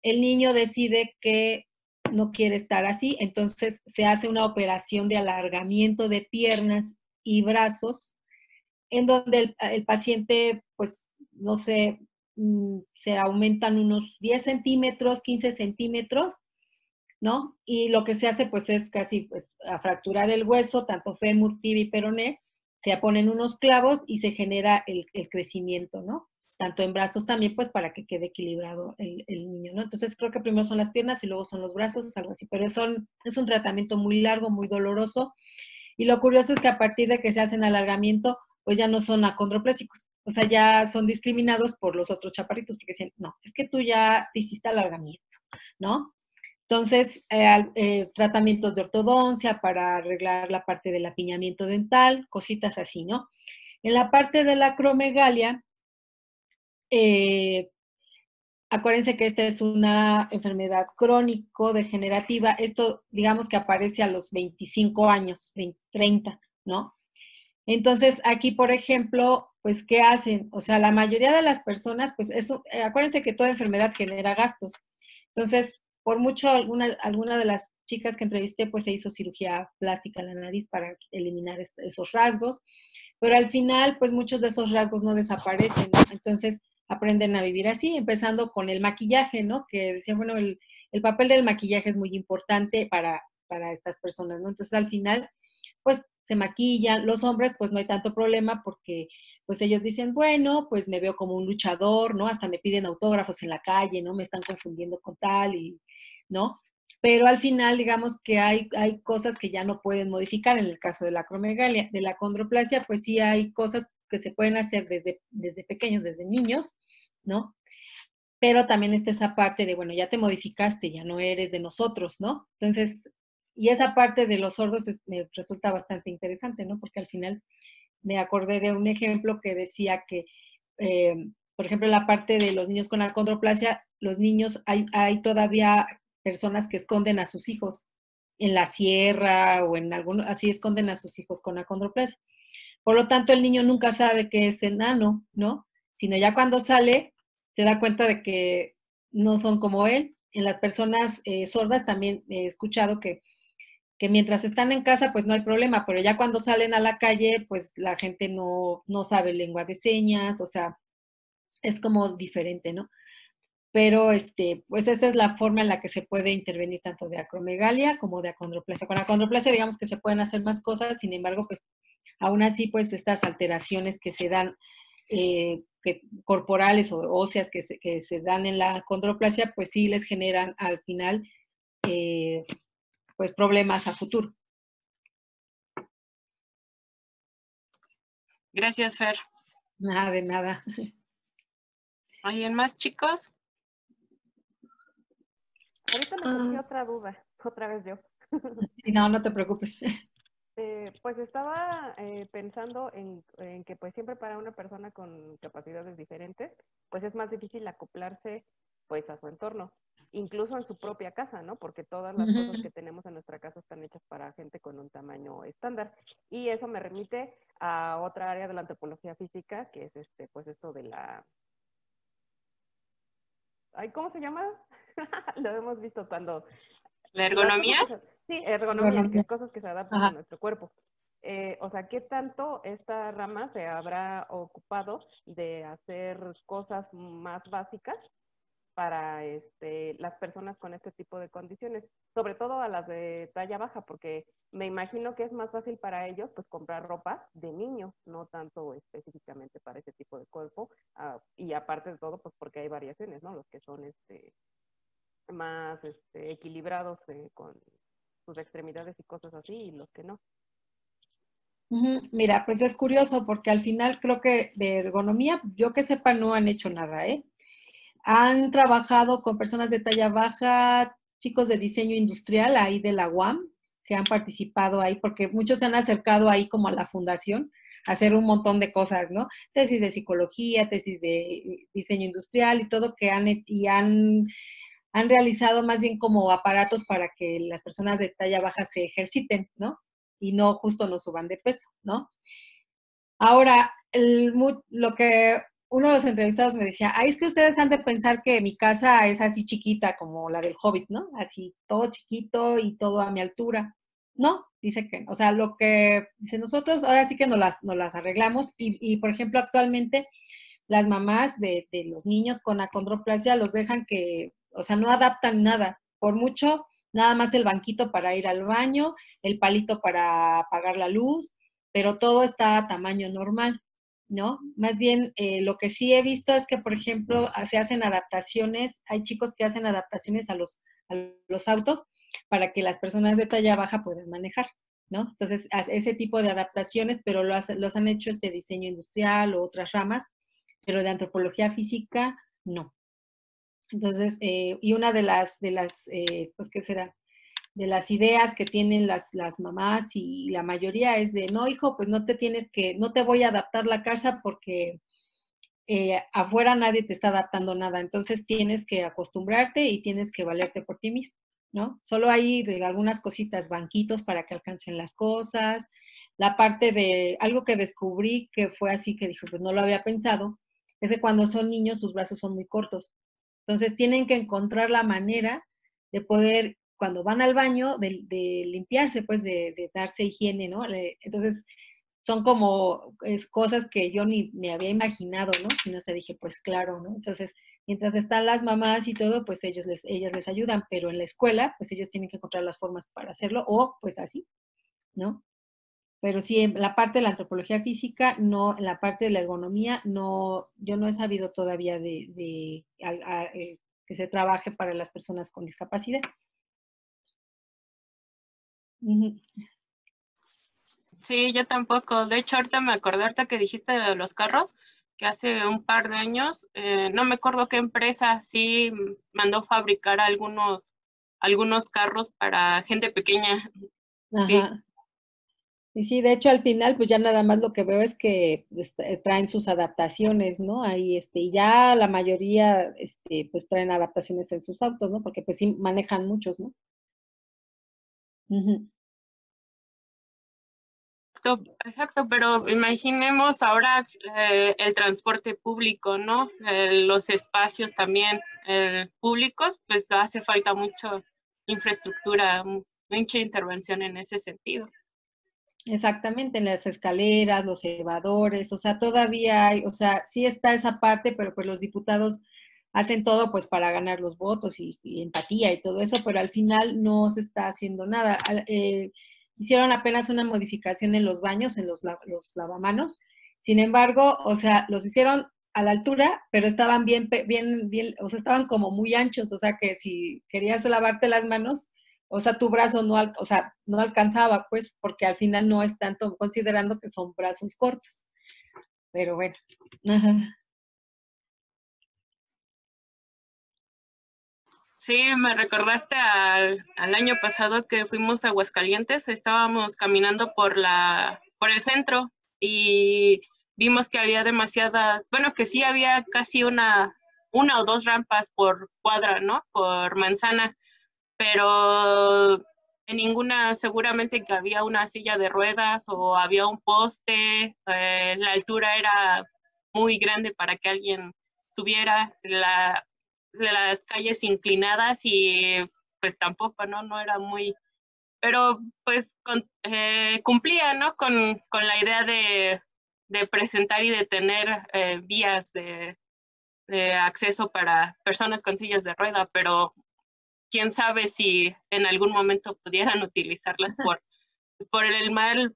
el niño decide que no quiere estar así, entonces se hace una operación de alargamiento de piernas y brazos, en donde el paciente, pues, no sé, se aumentan unos 10 centímetros, 15 centímetros, ¿no? Y lo que se hace pues es casi pues, a fracturar el hueso, tanto fémur, tibia y peroné, se ponen unos clavos y se genera el crecimiento, ¿no? Tanto en brazos también, pues para que quede equilibrado el niño, ¿no? Entonces creo que primero son las piernas y luego son los brazos, algo así, pero es un tratamiento muy largo, muy doloroso, y lo curioso es que a partir de que se hacen alargamiento, pues ya no son acondroplásicos, o sea, ya son discriminados por los otros chaparritos, porque dicen, no, es que tú ya te hiciste alargamiento, ¿no? Entonces, tratamientos de ortodoncia para arreglar la parte del apiñamiento dental, cositas así, ¿no? En la parte de la acromegalia, acuérdense que esta es una enfermedad crónico-degenerativa. Esto, digamos que aparece a los 25 años, 30, ¿no? Entonces, aquí, por ejemplo, pues, ¿qué hacen? O sea, la mayoría de las personas, pues, eso, acuérdense que toda enfermedad genera gastos. Entonces, por mucho, alguna de las chicas que entrevisté, pues, se hizo cirugía plástica en la nariz para eliminar esos rasgos, pero al final, pues, muchos de esos rasgos no desaparecen, ¿no? Entonces, aprenden a vivir así, empezando con el maquillaje, ¿no? Que decía, bueno, el papel del maquillaje es muy importante para estas personas, ¿no? Entonces, al final, pues, se maquillan. Los hombres, pues, no hay tanto problema porque, pues, ellos dicen, bueno, pues, me veo como un luchador, ¿no? Hasta me piden autógrafos en la calle, ¿no? Me están confundiendo con tal y, ¿no? Pero al final, digamos que hay cosas que ya no pueden modificar. En el caso de la acromegalia, de la acondroplasia, pues sí hay cosas que se pueden hacer desde pequeños, desde niños, ¿no? Pero también está esa parte de, bueno, ya te modificaste, ya no eres de nosotros, ¿no? Entonces, y esa parte de los sordos me resulta bastante interesante, ¿no? Porque al final me acordé de un ejemplo que decía que, por ejemplo, la parte de los niños con acondroplasia, los niños, hay todavía personas que esconden a sus hijos en la sierra o en algún, así esconden a sus hijos con acondroplasia. Por lo tanto, el niño nunca sabe que es enano, ¿no? Sino ya cuando sale, se da cuenta de que no son como él. En las personas sordas también he escuchado que mientras están en casa, pues no hay problema, pero ya cuando salen a la calle, pues la gente no sabe lengua de señas, o sea, es como diferente, ¿no? Pero, pues esa es la forma en la que se puede intervenir tanto de acromegalia como de acondroplasia. Con acondroplasia, digamos que se pueden hacer más cosas, sin embargo, pues aún así, pues estas alteraciones que se dan, corporales o óseas que se dan en la acondroplasia, pues sí les generan al final, pues problemas a futuro. Gracias, Fer. Nada, de nada. ¿Alguien más, chicos? Ahorita me surgió otra duda, otra vez yo. No, no te preocupes. Pues estaba pensando en que pues siempre para una persona con capacidades diferentes, pues es más difícil acoplarse pues a su entorno, incluso en su propia casa, ¿no? Porque todas las cosas que tenemos en nuestra casa están hechas para gente con un tamaño estándar. Y eso me remite a otra área de la antropología física, que es pues esto de la... Ay, ¿cómo se llama? Lo hemos visto cuando... ¿La ergonomía? Sí, ergonomía, que es cosas que se adaptan a nuestro cuerpo. O sea, ¿qué tanto esta rama se habrá ocupado de hacer cosas más básicas para las personas con este tipo de condiciones? Sobre todo a las de talla baja, porque me imagino que es más fácil para ellos pues comprar ropa de niño, no tanto específicamente para ese tipo de cuerpo. Y aparte de todo, pues porque hay variaciones, ¿no? Los que son más equilibrados con sus extremidades y cosas así, y los que no. Mira, pues es curioso porque al final creo que de ergonomía, yo que sepa, no han hecho nada, ¿eh? Han trabajado con personas de talla baja, chicos de diseño industrial ahí de la UAM, que han participado ahí, porque muchos se han acercado ahí como a la fundación a hacer un montón de cosas, ¿no? Tesis de psicología, tesis de diseño industrial y todo que han realizado más bien como aparatos para que las personas de talla baja se ejerciten, ¿no? Y no justo no suban de peso, ¿no? Ahora, lo que uno de los entrevistados me decía, ay, es que ustedes han de pensar que mi casa es así chiquita como la del Hobbit, ¿no? Así todo chiquito y todo a mi altura. No, dice que, o sea, lo que dice nosotros, ahora sí que nos las arreglamos y por ejemplo, actualmente, las mamás de los niños con acondroplasia los dejan que, o sea, no adaptan nada, por mucho, nada más el banquito para ir al baño, el palito para apagar la luz, pero todo está a tamaño normal, ¿no? Más bien, lo que sí he visto es que, por ejemplo, se hacen adaptaciones, hay chicos que hacen adaptaciones a los autos para que las personas de talla baja puedan manejar, ¿no? Entonces, ese tipo de adaptaciones, pero los han hecho diseño industrial o otras ramas, pero de antropología física, no. Entonces, y una de las pues, ¿qué será? De las ideas que tienen las mamás y la mayoría es de, no, hijo, pues no te voy a adaptar la casa porque afuera nadie te está adaptando nada, entonces tienes que acostumbrarte y tienes que valerte por ti mismo, ¿no? Solo hay de algunas cositas, banquitos para que alcancen las cosas, la parte de algo que descubrí que fue así que dije, pues no lo había pensado, es que cuando son niños sus brazos son muy cortos, entonces tienen que encontrar la manera de poder, cuando van al baño, de limpiarse, pues de darse higiene, ¿no? Entonces, son como cosas que yo ni me había imaginado, ¿no? Y no sé, dije, pues claro, ¿no? Entonces, mientras están las mamás y todo, pues ellas les ayudan, pero en la escuela, pues ellos tienen que encontrar las formas para hacerlo, o pues así, ¿no? Pero sí, en la parte de la antropología física, no, en la parte de la ergonomía, no, yo no he sabido todavía que se trabaje para las personas con discapacidad. Uh-huh. Sí, yo tampoco. De hecho, ahorita me acordé, ahorita que dijiste de los carros, que hace un par de años, no me acuerdo qué empresa, sí mandó fabricar algunos carros para gente pequeña. Sí. Ajá. Y sí, de hecho al final pues ya nada más lo que veo es que pues, traen sus adaptaciones, ¿no? Ahí y ya la mayoría pues traen adaptaciones en sus autos, ¿no? Porque pues sí manejan muchos, ¿no? Uh-huh. Exacto, pero imaginemos ahora el transporte público, ¿no? Los espacios también públicos, pues hace falta mucha infraestructura, mucha intervención en ese sentido. Exactamente, en las escaleras, los elevadores, o sea, todavía hay, o sea, sí está esa parte, pero pues los diputados hacen todo pues para ganar los votos y empatía y todo eso, pero al final no se está haciendo nada. Hicieron apenas una modificación en los baños, en los lavamanos, sin embargo, o sea, los hicieron a la altura, pero estaban bien, o sea, estaban como muy anchos, o sea, que si querías lavarte las manos, o sea, tu brazo no alcanzaba, pues, porque al final no es tanto, considerando que son brazos cortos. Pero bueno. Ajá. Sí, me recordaste al año pasado que fuimos a Aguascalientes, estábamos caminando por el centro y vimos que había demasiadas, bueno, que sí había casi una o dos rampas por cuadra, ¿no? Por manzana, pero en ninguna seguramente que había una silla de ruedas o había un poste, la altura era muy grande para que alguien subiera, las calles inclinadas y pues tampoco, ¿no? No era muy, pero pues cumplía, ¿no? Con la idea de presentar y de tener vías de acceso para personas con sillas de rueda, pero quién sabe si en algún momento pudieran utilizarlas por el mal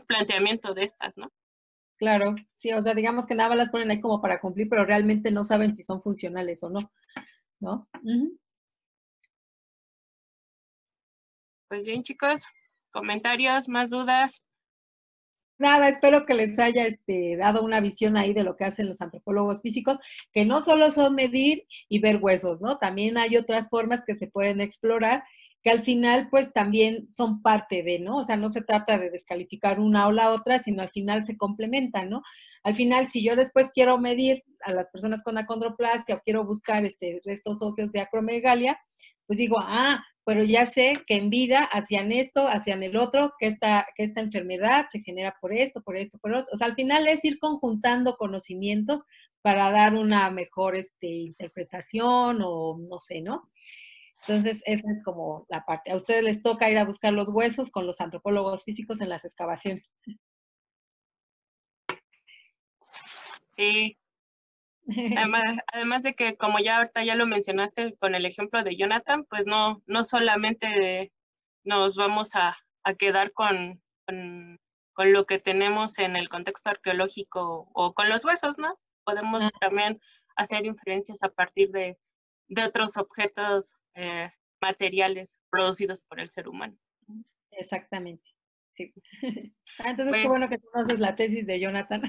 planteamiento de estas, ¿no? Claro, sí, o sea, digamos que nada más las ponen ahí como para cumplir, pero realmente no saben si son funcionales o no, ¿no? Uh-huh. Pues bien, chicos, comentarios, más dudas. Nada, espero que les haya dado una visión ahí de lo que hacen los antropólogos físicos, que no solo son medir y ver huesos, ¿no? También hay otras formas que se pueden explorar, que al final pues también son parte de, ¿no? O sea, no se trata de descalificar una o la otra, sino al final se complementan, ¿no? Al final, si yo después quiero medir a las personas con acondroplasia o quiero buscar restos óseos de acromegalia, pues digo, pero ya sé que en vida hacían esto, hacían el otro, que esta enfermedad se genera por esto, por esto, por otro. O sea, al final es ir conjuntando conocimientos para dar una mejor interpretación o no sé, ¿no? Entonces, esa es como la parte. A ustedes les toca ir a buscar los huesos con los antropólogos físicos en las excavaciones. Sí. Además de que, como ya ahorita ya lo mencionaste con el ejemplo de Jonathan, pues no solamente nos vamos a quedar con lo que tenemos en el contexto arqueológico o con los huesos, ¿no? Podemos también hacer inferencias a partir de otros objetos materiales producidos por el ser humano. Exactamente, sí. Entonces, Pues, qué bueno que tú conoces la tesis de Jonathan.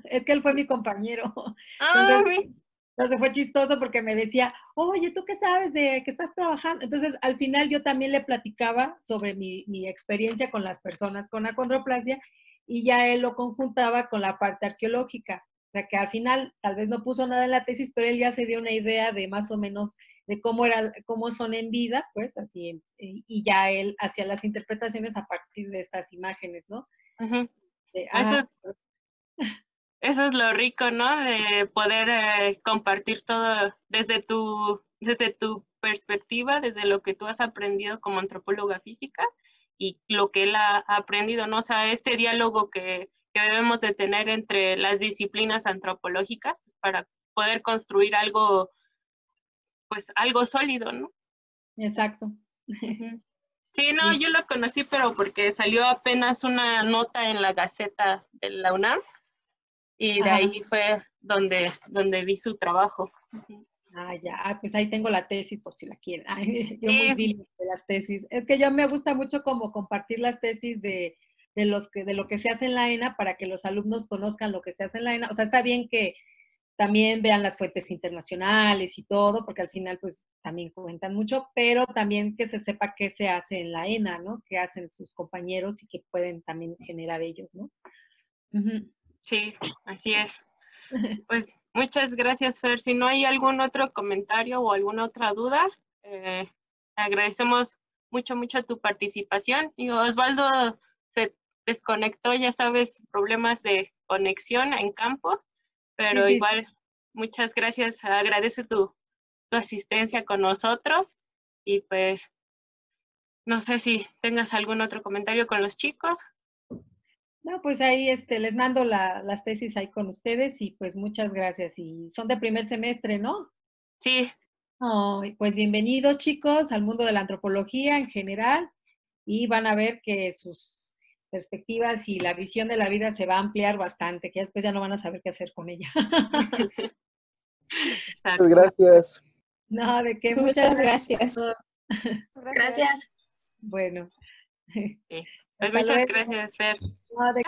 Es que él fue mi compañero. Entonces fue chistoso porque me decía, oye, ¿tú qué sabes de que estás trabajando? Entonces, al final yo también le platicaba sobre mi experiencia con las personas con acondroplasia y ya él lo conjuntaba con la parte arqueológica. O sea, que al final tal vez no puso nada en la tesis, pero él ya se dio una idea de más o menos de cómo son en vida, pues así, y ya él hacía las interpretaciones a partir de estas imágenes, ¿no? Eso es lo rico, ¿no? De poder compartir todo desde tu perspectiva, desde lo que tú has aprendido como antropóloga física y lo que él ha aprendido, ¿no? O sea, este diálogo que debemos de tener entre las disciplinas antropológicas pues, para poder construir algo, pues algo sólido, ¿no? Exacto. Sí, no, yo lo conocí, pero porque salió apenas una nota en la Gaceta de la UNAM. Y de ahí fue donde vi su trabajo. Ya, pues ahí tengo la tesis por si la quieren. Yo muy bilingüe de las tesis. Es que yo me gusta mucho como compartir las tesis de lo que se hace en la ENA para que los alumnos conozcan lo que se hace en la ENA. O sea, está bien que también vean las fuentes internacionales y todo, porque al final pues también cuentan mucho, pero también que se sepa qué se hace en la ENA, ¿no? Qué hacen sus compañeros y qué pueden también generar ellos, ¿no? Sí, así es. Pues muchas gracias, Fer. Si no hay algún otro comentario o alguna otra duda, agradecemos mucho tu participación. Y Osvaldo se desconectó, ya sabes, problemas de conexión en campo, pero igual muchas gracias. Agradece tu asistencia con nosotros y pues no sé si tengas algún otro comentario con los chicos. No, pues ahí les mando las tesis ahí con ustedes y pues muchas gracias. Y son de primer semestre, ¿no? Sí. Pues bienvenidos chicos al mundo de la antropología en general y van a ver que sus perspectivas y la visión de la vida se va a ampliar bastante, que después ya no van a saber qué hacer con ella. Muchas gracias. No, de qué. Muchas gracias. Gracias. Bueno. Sí. Pues muchas gracias, Fer. No, de